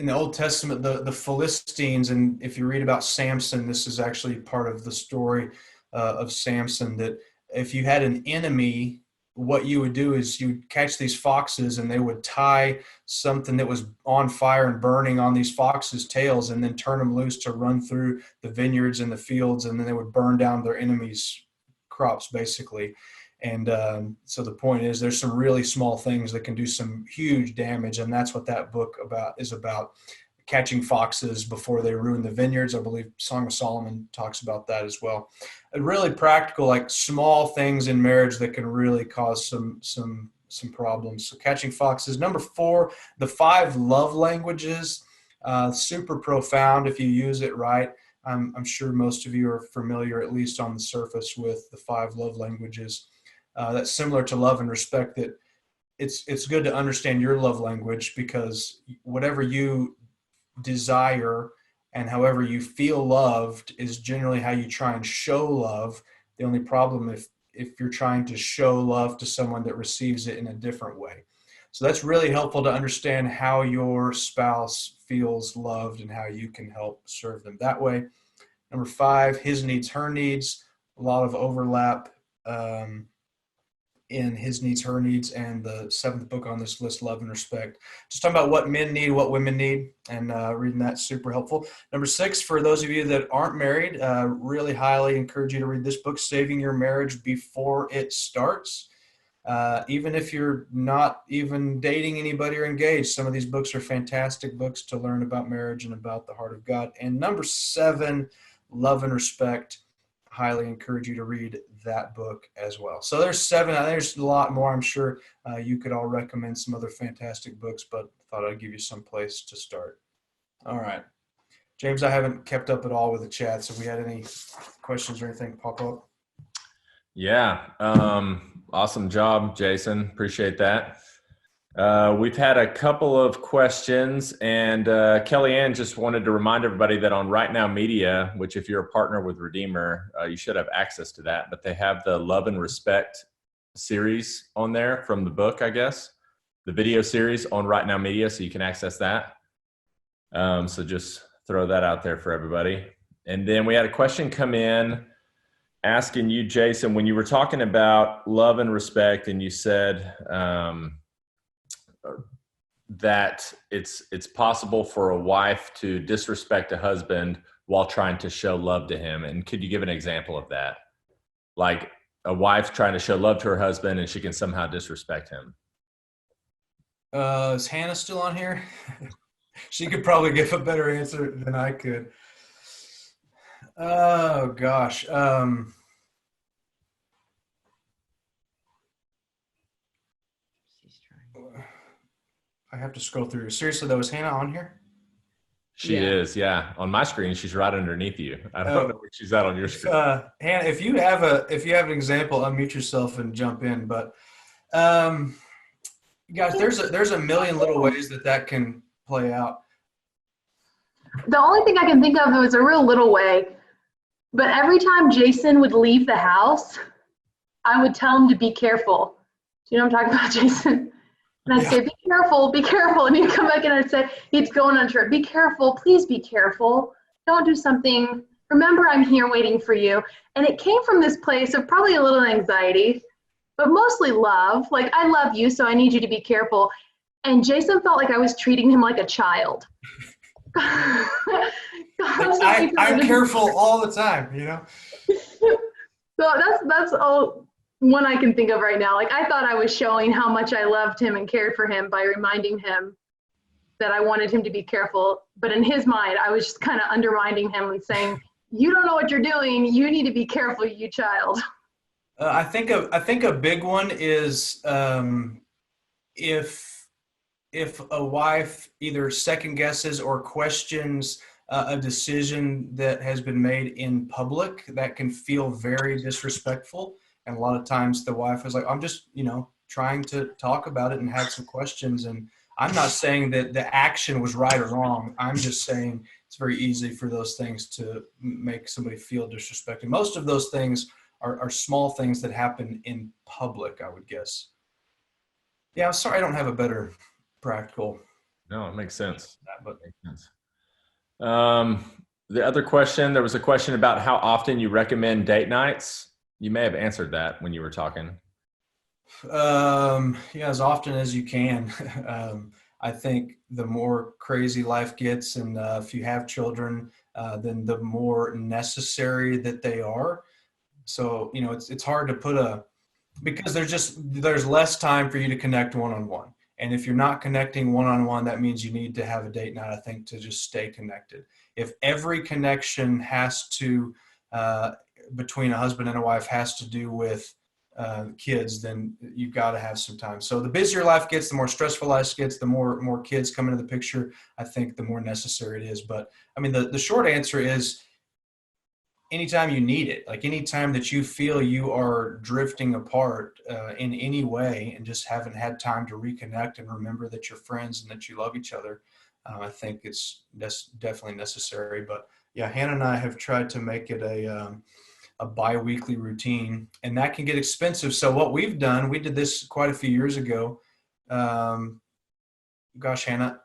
the Old Testament, the Philistines, and if you read about Samson, this is actually part of the story of Samson, that if you had an enemy, what you would do is you'd catch these foxes and they would tie something that was on fire and burning on these foxes' tails and then turn them loose to run through the vineyards and the fields, and then they would burn down their enemies' crops, basically. And so the point is, there's some really small things that can do some huge damage, and that's what that book is about, catching foxes before they ruin the vineyards. I believe Song of Solomon talks about that as well. And really practical, like small things in marriage that can really cause some problems. So Catching Foxes. Number four, The 5 Love Languages. Super profound if you use it right. I'm sure most of you are familiar, at least on the surface, with the 5 love languages. That's similar to love and respect, that it's good to understand your love language, because whatever you desire and however you feel loved is generally how you try and show love. The only problem if you're trying to show love to someone that receives it in a different way. So that's really helpful to understand how your spouse feels loved and how you can help serve them that way. Number 5, His Needs, Her Needs. A lot of overlap in His Needs, Her Needs, and the 7th book on this list, Love and Respect. Just talking about what men need, what women need, and reading that, super helpful. Number 6, for those of you that aren't married, really highly encourage you to read this book, Saving Your Marriage Before It Starts. Even if you're not even dating anybody or engaged, some of these books are fantastic books to learn about marriage and about the heart of God. And number 7, Love and Respect. Highly encourage you to read that book as well. So there's 7. There's a lot more. I'm sure you could all recommend some other fantastic books, but thought I'd give you some place to start. All right. James, I haven't kept up at all with the chats. Have we had any questions or anything pop up? Yeah. Awesome job, Jason. Appreciate that. We've had a couple of questions, and Kellyanne just wanted to remind everybody that on Right Now Media, which if you're a partner with Redeemer, you should have access to that, but they have the Love and Respect series on there from the book, I guess, the video series on Right Now Media, so you can access that. So just throw that out there for everybody. And then we had a question come in asking you, Jason, when you were talking about love and respect, and you said that it's possible for a wife to disrespect a husband while trying to show love to him. And could you give an example of that? Like a wife trying to show love to her husband and she can somehow disrespect him. Is Hannah still on here? She could probably give a better answer than I could. Oh gosh. I have to scroll through. Seriously though, is Hannah on here? She is, yeah. On my screen, she's right underneath you. I don't know where she's at on your screen. Hannah, if you have an example, unmute yourself and jump in. But guys, there's a million little ways that can play out. The only thing I can think of was a real little way, but every time Jason would leave the house, I would tell him to be careful. Do you know what I'm talking about, Jason? And I'd say, be careful, be careful. And he'd come back and I'd say, he'd go on a trip, be careful, please be careful. Don't do something. Remember, I'm here waiting for you. And it came from this place of probably a little anxiety, but mostly love. Like, I love you, so I need you to be careful. And Jason felt like I was treating him like a child. I'm careful all the time, you know? So that's all one I can think of right now. Like, I thought I was showing how much I loved him and cared for him by reminding him that I wanted him to be careful. But in his mind, I was just kind of undermining him and saying, you don't know what you're doing. You need to be careful, you child. I think a big one is if a wife either second guesses or questions a decision that has been made in public, that can feel very disrespectful. And a lot of times the wife is like, I'm just, trying to talk about it and had some questions. And I'm not saying that the action was right or wrong. I'm just saying it's very easy for those things to make somebody feel disrespected. Most of those things are small things that happen in public, I would guess. Yeah, I'm sorry I don't have a better practical. No, it makes sense. But makes sense. The other question, there was a question about how often you recommend date nights. You may have answered that when you were talking. Yeah, as often as you can. I think the more crazy life gets, and if you have children, then the more necessary that they are. So, it's hard to put because there's less time for you to connect one-on-one. And if you're not connecting one-on-one, that means you need to have a date night, I think, to just stay connected. If every connection has to, between a husband and a wife, has to do with kids, then you've got to have some time. So the busier life gets, the more stressful life gets, the more kids come into the picture, I think the more necessary it is. But I mean, the short answer is anytime you need it, like anytime that you feel you are drifting apart in any way and just haven't had time to reconnect and remember that you're friends and that you love each other, I think that's definitely necessary. But yeah, Hannah and I have tried to make it a bi-weekly routine, and that can get expensive. So what we've done, we did this quite a few years ago. Gosh, Hannah,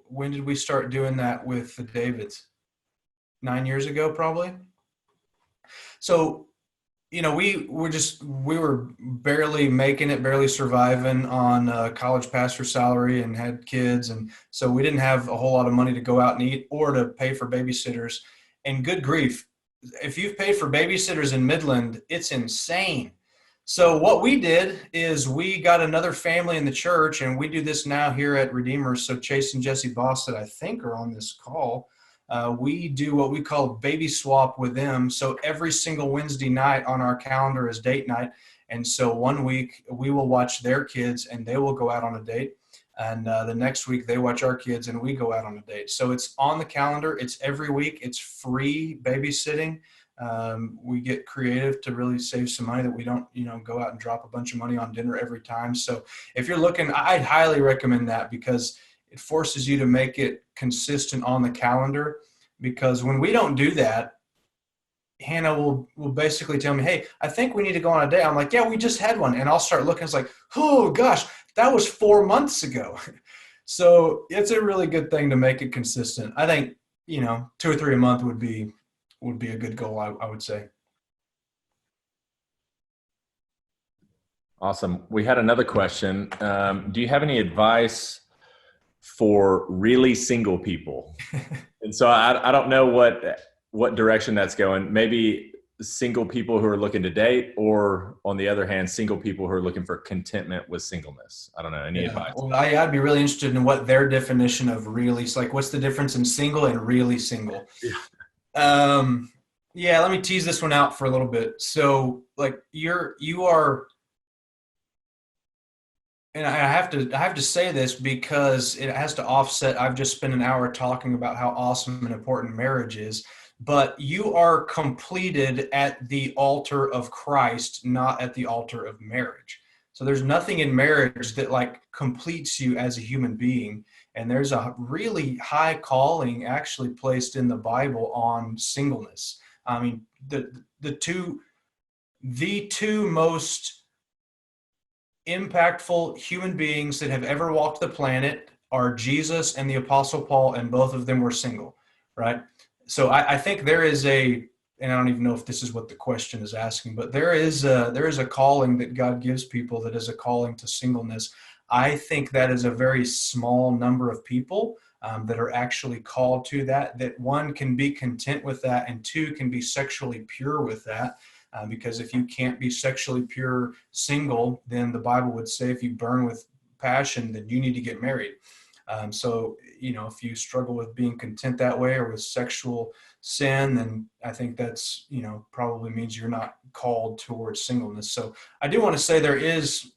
when did we start doing that with the Davids? 9 years ago, probably. So, we were barely making it, barely surviving on a college pastor salary and had kids. And so we didn't have a whole lot of money to go out and eat or to pay for babysitters. And good grief, if you've paid for babysitters in Midland, it's insane. So what we did is we got another family in the church, and we do this now here at Redeemer. So Chase and Jesse Boss, that I think are on this call, we do what we call baby swap with them. So every single Wednesday night on our calendar is date night. And so one week we will watch their kids and they will go out on a date. And the next week they watch our kids and we go out on a date. So it's on the calendar. It's every week. It's free babysitting. We get creative to really save some money that we don't, go out and drop a bunch of money on dinner every time. So if you're looking, I'd highly recommend that because it forces you to make it consistent on the calendar. Because when we don't do that, Hannah will basically tell me, hey, I think we need to go on a date. I'm like, yeah, we just had one. And I'll start looking. It's like, oh gosh, that was 4 months ago. So it's a really good thing to make it consistent. I think, 2 or 3 a month would be a good goal, I would say. Awesome. We had another question. Do you have any advice for really single people? And so I don't know what direction that's going. Maybe single people who are looking to date, or on the other hand, single people who are looking for contentment with singleness. I don't know. Any advice? Well, I'd be really interested in what their definition of really, like, what's the difference in single and really single? Yeah. Let me tease this one out for a little bit. So like you are, and I have to say this because it has to offset. I've just spent an hour talking about how awesome and important marriage is, but you are completed at the altar of Christ, not at the altar of marriage. So there's nothing in marriage that like completes you as a human being. And there's a really high calling actually placed in the Bible on singleness. I mean, the two most impactful human beings that have ever walked the planet are Jesus and the Apostle Paul, and both of them were single, right? So I think there is a and I don't even know if this is what the question is asking, but there is a calling that God gives people that is a calling to singleness. I think that is a very small number of people that are actually called to that one can be content with that, and two can be sexually pure with that. Because if you can't be sexually pure single, then the Bible would say if you burn with passion, then you need to get married. So, if you struggle with being content that way or with sexual sin, then I think that's, probably means you're not called towards singleness. So I do want to say there is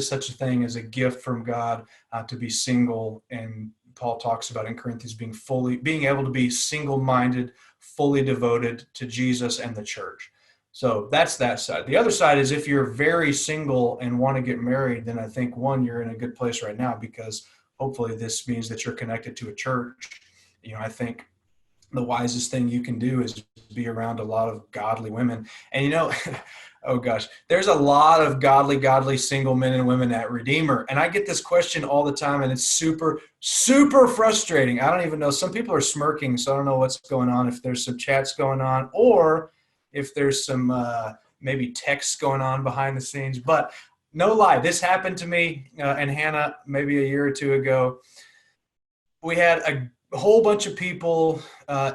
such a thing as a gift from God to be single. And Paul talks about in Corinthians being able to be single-minded, fully devoted to Jesus and the church. So that's that side. The other side is if you're very single and want to get married, then I think you're in a good place right now, because hopefully this means that you're connected to a church. I think the wisest thing you can do is be around a lot of godly women. And oh gosh, there's a lot of godly single men and women at Redeemer. And I get this question all the time, and it's super, super frustrating. I don't even know. Some people are smirking, so I don't know what's going on, if there's some chats going on or if there's some maybe texts going on behind the scenes. But no lie, this happened to me and Hannah maybe a year or two ago. We had a whole bunch of people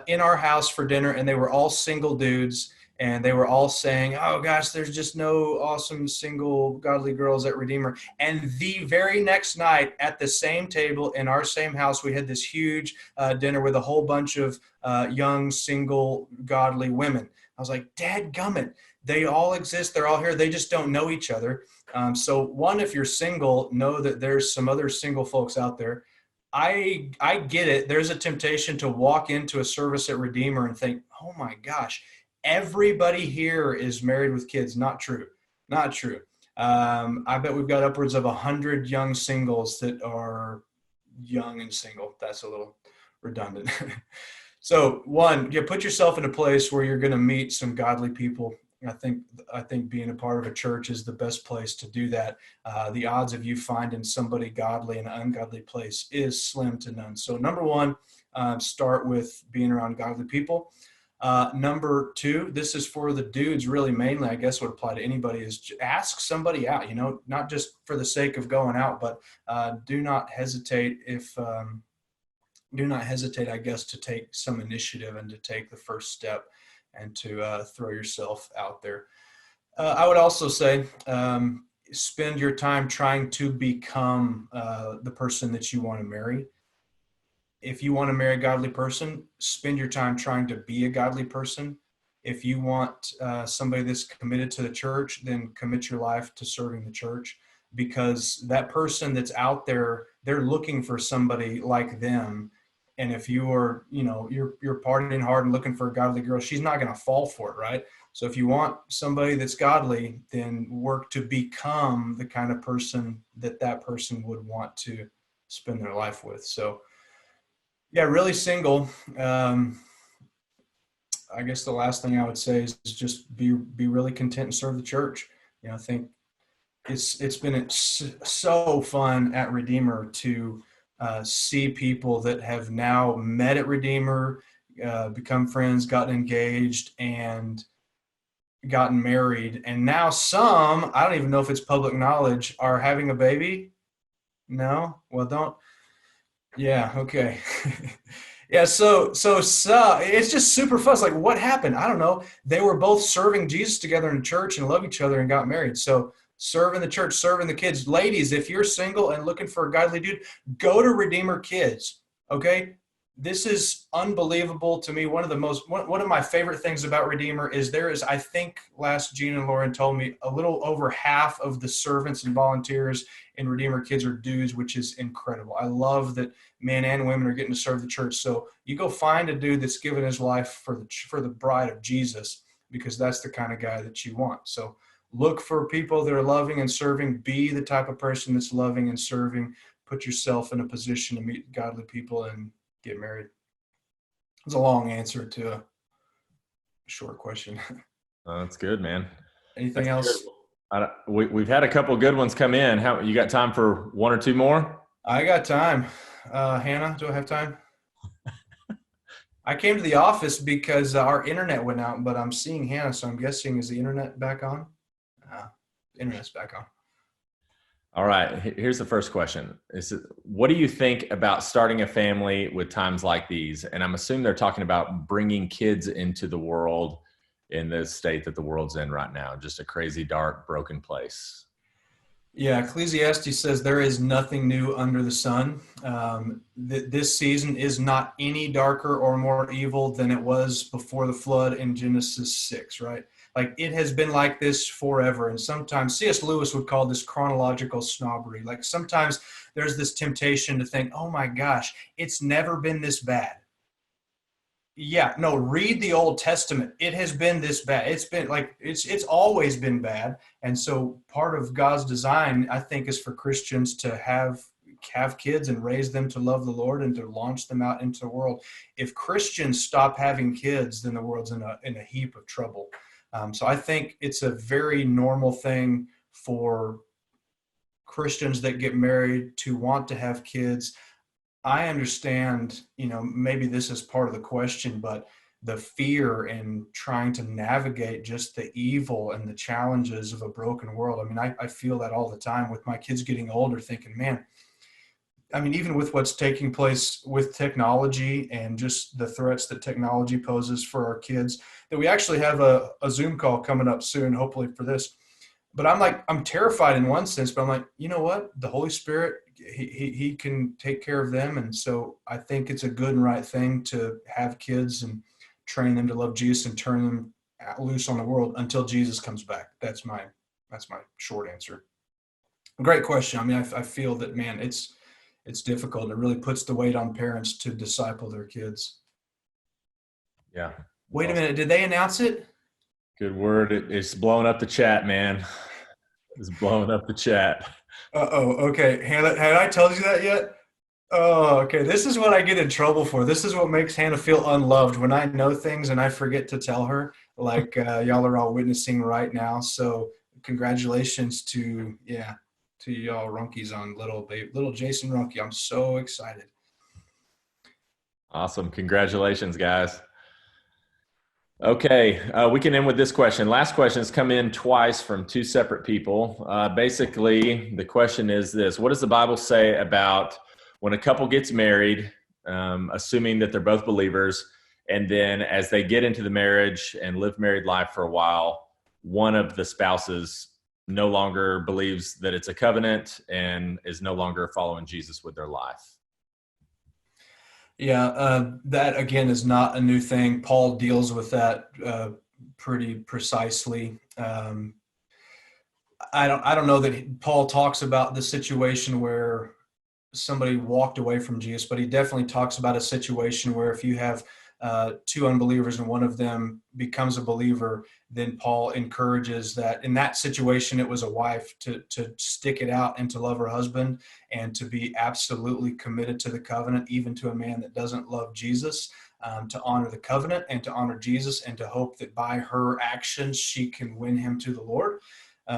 in our house for dinner, and they were all single dudes, and they were all saying, oh gosh, there's just no awesome single godly girls at Redeemer. And the very next night at the same table in our same house, we had this huge dinner with a whole bunch of young single godly women. I was like, dadgummit, they all exist. They're all here. They just don't know each other. So one, if you're single, know that there's some other single folks out there. I get it. There's a temptation to walk into a service at Redeemer and think, oh my gosh, everybody here is married with kids. Not true. Not true. I bet we've got upwards of 100 young singles that are young and single. That's a little redundant. So one, put yourself in a place where you're going to meet some godly people. I think being a part of a church is the best place to do that. The odds of you finding somebody godly in an ungodly place is slim to none. So number one, start with being around godly people. Number two, this is for the dudes really mainly, I guess would apply to anybody, is ask somebody out, not just for the sake of going out, but do not hesitate I guess, to take some initiative and to take the first step and to throw yourself out there. I would also say spend your time trying to become the person that you want to marry. If you want to marry a godly person, spend your time trying to be a godly person. If you want somebody that's committed to the church, then commit your life to serving the church, because that person that's out there, they're looking for somebody like them. And if you are, you're partying hard and looking for a godly girl, she's not going to fall for it, right? So if you want somebody that's godly, then work to become the kind of person that person would want to spend their life with. So yeah, really single. I guess the last thing I would say is just be really content and serve the church. I think it's been so fun at Redeemer to see people that have now met at Redeemer, become friends, gotten engaged, and gotten married. And now some, I don't even know if it's public knowledge, are having a baby. No? Well, don't. Yeah, okay. Yeah, so it's just super fun. It's like, what happened? I don't know. They were both serving Jesus together in church and love each other and got married. So serving the church, serving the kids. Ladies, if you're single and looking for a godly dude, go to Redeemer Kids, okay? This is unbelievable to me. One of my favorite things about Redeemer is I think last Gina and Lauren told me, a little over half of the servants and volunteers in Redeemer Kids are dudes, which is incredible. I love that men and women are getting to serve the church. So you go find a dude that's given his life for the bride of Jesus, because that's the kind of guy that you want. So look for people that are loving and serving. Be the type of person that's loving and serving. Put yourself in a position to meet godly people and get married. It's a long answer to a short question. That's good, man. Anything else? We've had a couple of good ones come in. You got time for one or two more? I got time. Hannah, do I have time? I came to the office because our internet went out, but I'm seeing Hannah, so I'm guessing, is the internet back on? Internet's back on. All right. Here's the first question. What do you think about starting a family with times like these? And I'm assuming they're talking about bringing kids into the world in the state that the world's in right now, just a crazy, dark, broken place. Yeah, Ecclesiastes says there is nothing new under the sun. This season is not any darker or more evil than it was before the flood in Genesis 6, right? Like it has been like this forever. And sometimes C.S. Lewis would call this chronological snobbery. Like sometimes there's this temptation to think, oh my gosh, it's never been this bad. Yeah, no, read the Old Testament. It has been this bad. It's been like it's always been bad. And so part of God's design, I think, is for Christians to have kids and raise them to love the Lord and to launch them out into the world. If Christians stop having kids, then the world's in a heap of trouble. So I think it's a very normal thing for Christians that get married to want to have kids. I understand, maybe this is part of the question, but the fear in trying to navigate just the evil and the challenges of a broken world. I mean, I feel that all the time with my kids getting older, thinking, man, I mean, even with what's taking place with technology and just the threats that technology poses for our kids, that we actually have a Zoom call coming up soon, hopefully for this. But I'm terrified in one sense, but I'm like, you know what? The Holy Spirit, he can take care of them. And so I think it's a good and right thing to have kids and train them to love Jesus and turn them loose on the world until Jesus comes back. That's my short answer. Great question. I mean, I feel that, man, it's difficult. It really puts the weight on parents to disciple their kids. Yeah. Wait a minute. Did they announce it? Good word. It's blowing up the chat, man. It's blowing up the chat. Uh-oh. Okay. Hannah, had I told you that yet? Oh, okay. This is what I get in trouble for. This is what makes Hannah feel unloved, when I know things and I forget to tell her, like y'all are all witnessing right now. So congratulations to y'all runkies on little Jason Runke. I'm so excited. Awesome. Congratulations, guys. Okay, we can end with this question. Last question has come in twice from two separate people. Basically, the question is this: what does the Bible say about when a couple gets married, assuming that they're both believers, and then as they get into the marriage and live married life for a while, one of the spouses no longer believes that it's a covenant and is no longer following Jesus with their life? Yeah, that again is not a new thing. Paul deals with that pretty precisely. I don't know that Paul talks about the situation where somebody walked away from Jesus, but he definitely talks about a situation where if you have two unbelievers and one of them becomes a believer, then Paul encourages that in that situation, it was a wife to stick it out and to love her husband and to be absolutely committed to the covenant, even to a man that doesn't love Jesus, to honor the covenant and to honor Jesus and to hope that by her actions, she can win him to the Lord.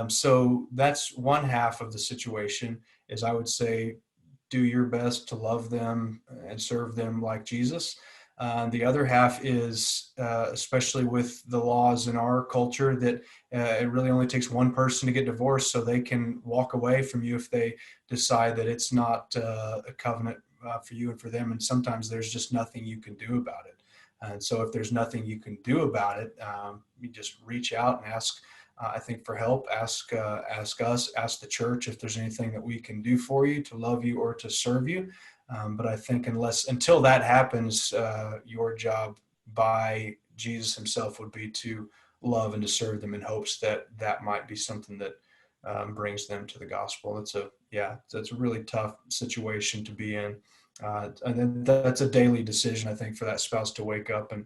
So that's one half of the situation, is I would say, do your best to love them and serve them like Jesus. The other half is, especially with the laws in our culture, that it really only takes one person to get divorced so they can walk away from you if they decide that it's not a covenant for you and for them. And sometimes there's just nothing you can do about it. And so if there's nothing you can do about it, you just reach out and ask, I think, for help. Ask us, ask the church if there's anything that we can do for you to love you or to serve you. But I think until that happens, your job by Jesus himself would be to love and to serve them in hopes that that might be something that brings them to the gospel. That's a really tough situation to be in. And then that's a daily decision, I think, for that spouse to wake up and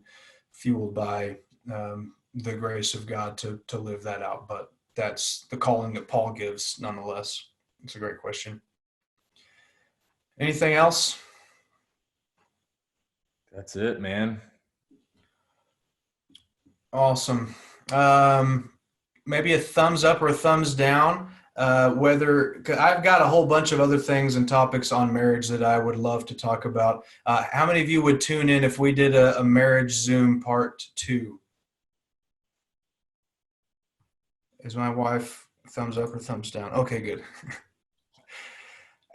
fueled by the grace of God to live that out. But that's the calling that Paul gives nonetheless. It's a great question. Anything else? That's it, man. Awesome. Maybe a thumbs up or a thumbs down whether 'cause I've got a whole bunch of other things and topics on marriage that I would love to talk about. How many of you would tune in if we did a marriage Zoom part 2? Is my wife thumbs up or thumbs down? Okay, good.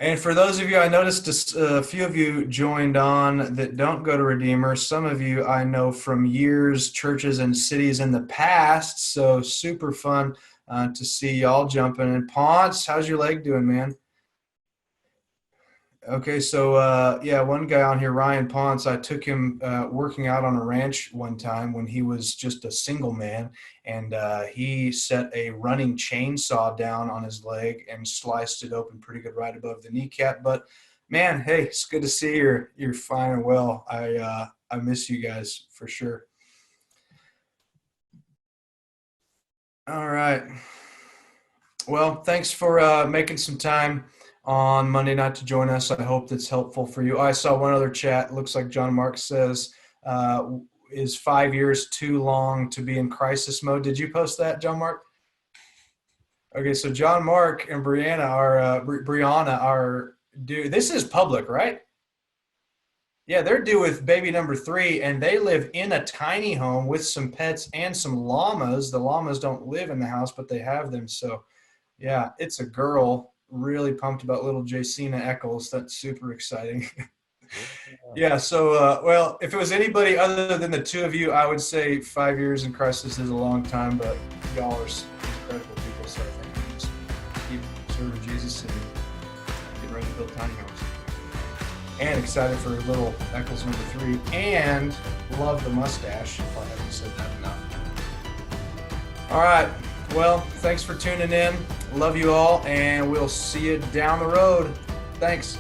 And for those of you, I noticed a few of you joined on that don't go to Redeemer. Some of you I know from years, churches, and cities in the past. So super fun to see y'all jumping in. Ponce, how's your leg doing, man? Okay, so yeah, one guy on here, Ryan Ponce, I took him working out on a ranch one time when he was just a single man, and he set a running chainsaw down on his leg and sliced it open pretty good right above the kneecap. But man, hey, it's good to see you're fine and well. I miss you guys for sure. All right. Well, thanks for making some time on Monday night to join us. I hope that's helpful for you. I saw one other chat. Looks like John Mark says, is 5 years too long to be in crisis mode? Did you post that, John Mark? Okay, so John Mark and Brianna are due. This is public, right? Yeah, they're due with baby number 3, and they live in a tiny home with some pets and some llamas. The llamas don't live in the house, but they have them. So yeah, it's a girl. Really pumped about little Jacina Eccles. That's super exciting. Yeah, so, well, if it was anybody other than the two of you, I would say 5 years in crisis is a long time, but y'all are incredible people, so I think we just keep serving Jesus and getting ready to build tiny homes. And excited for little Eccles number 3, and love the mustache, if I haven't said that enough. All right. Well, thanks for tuning in. Love you all, and we'll see you down the road. Thanks.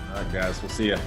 All right, guys. We'll see you.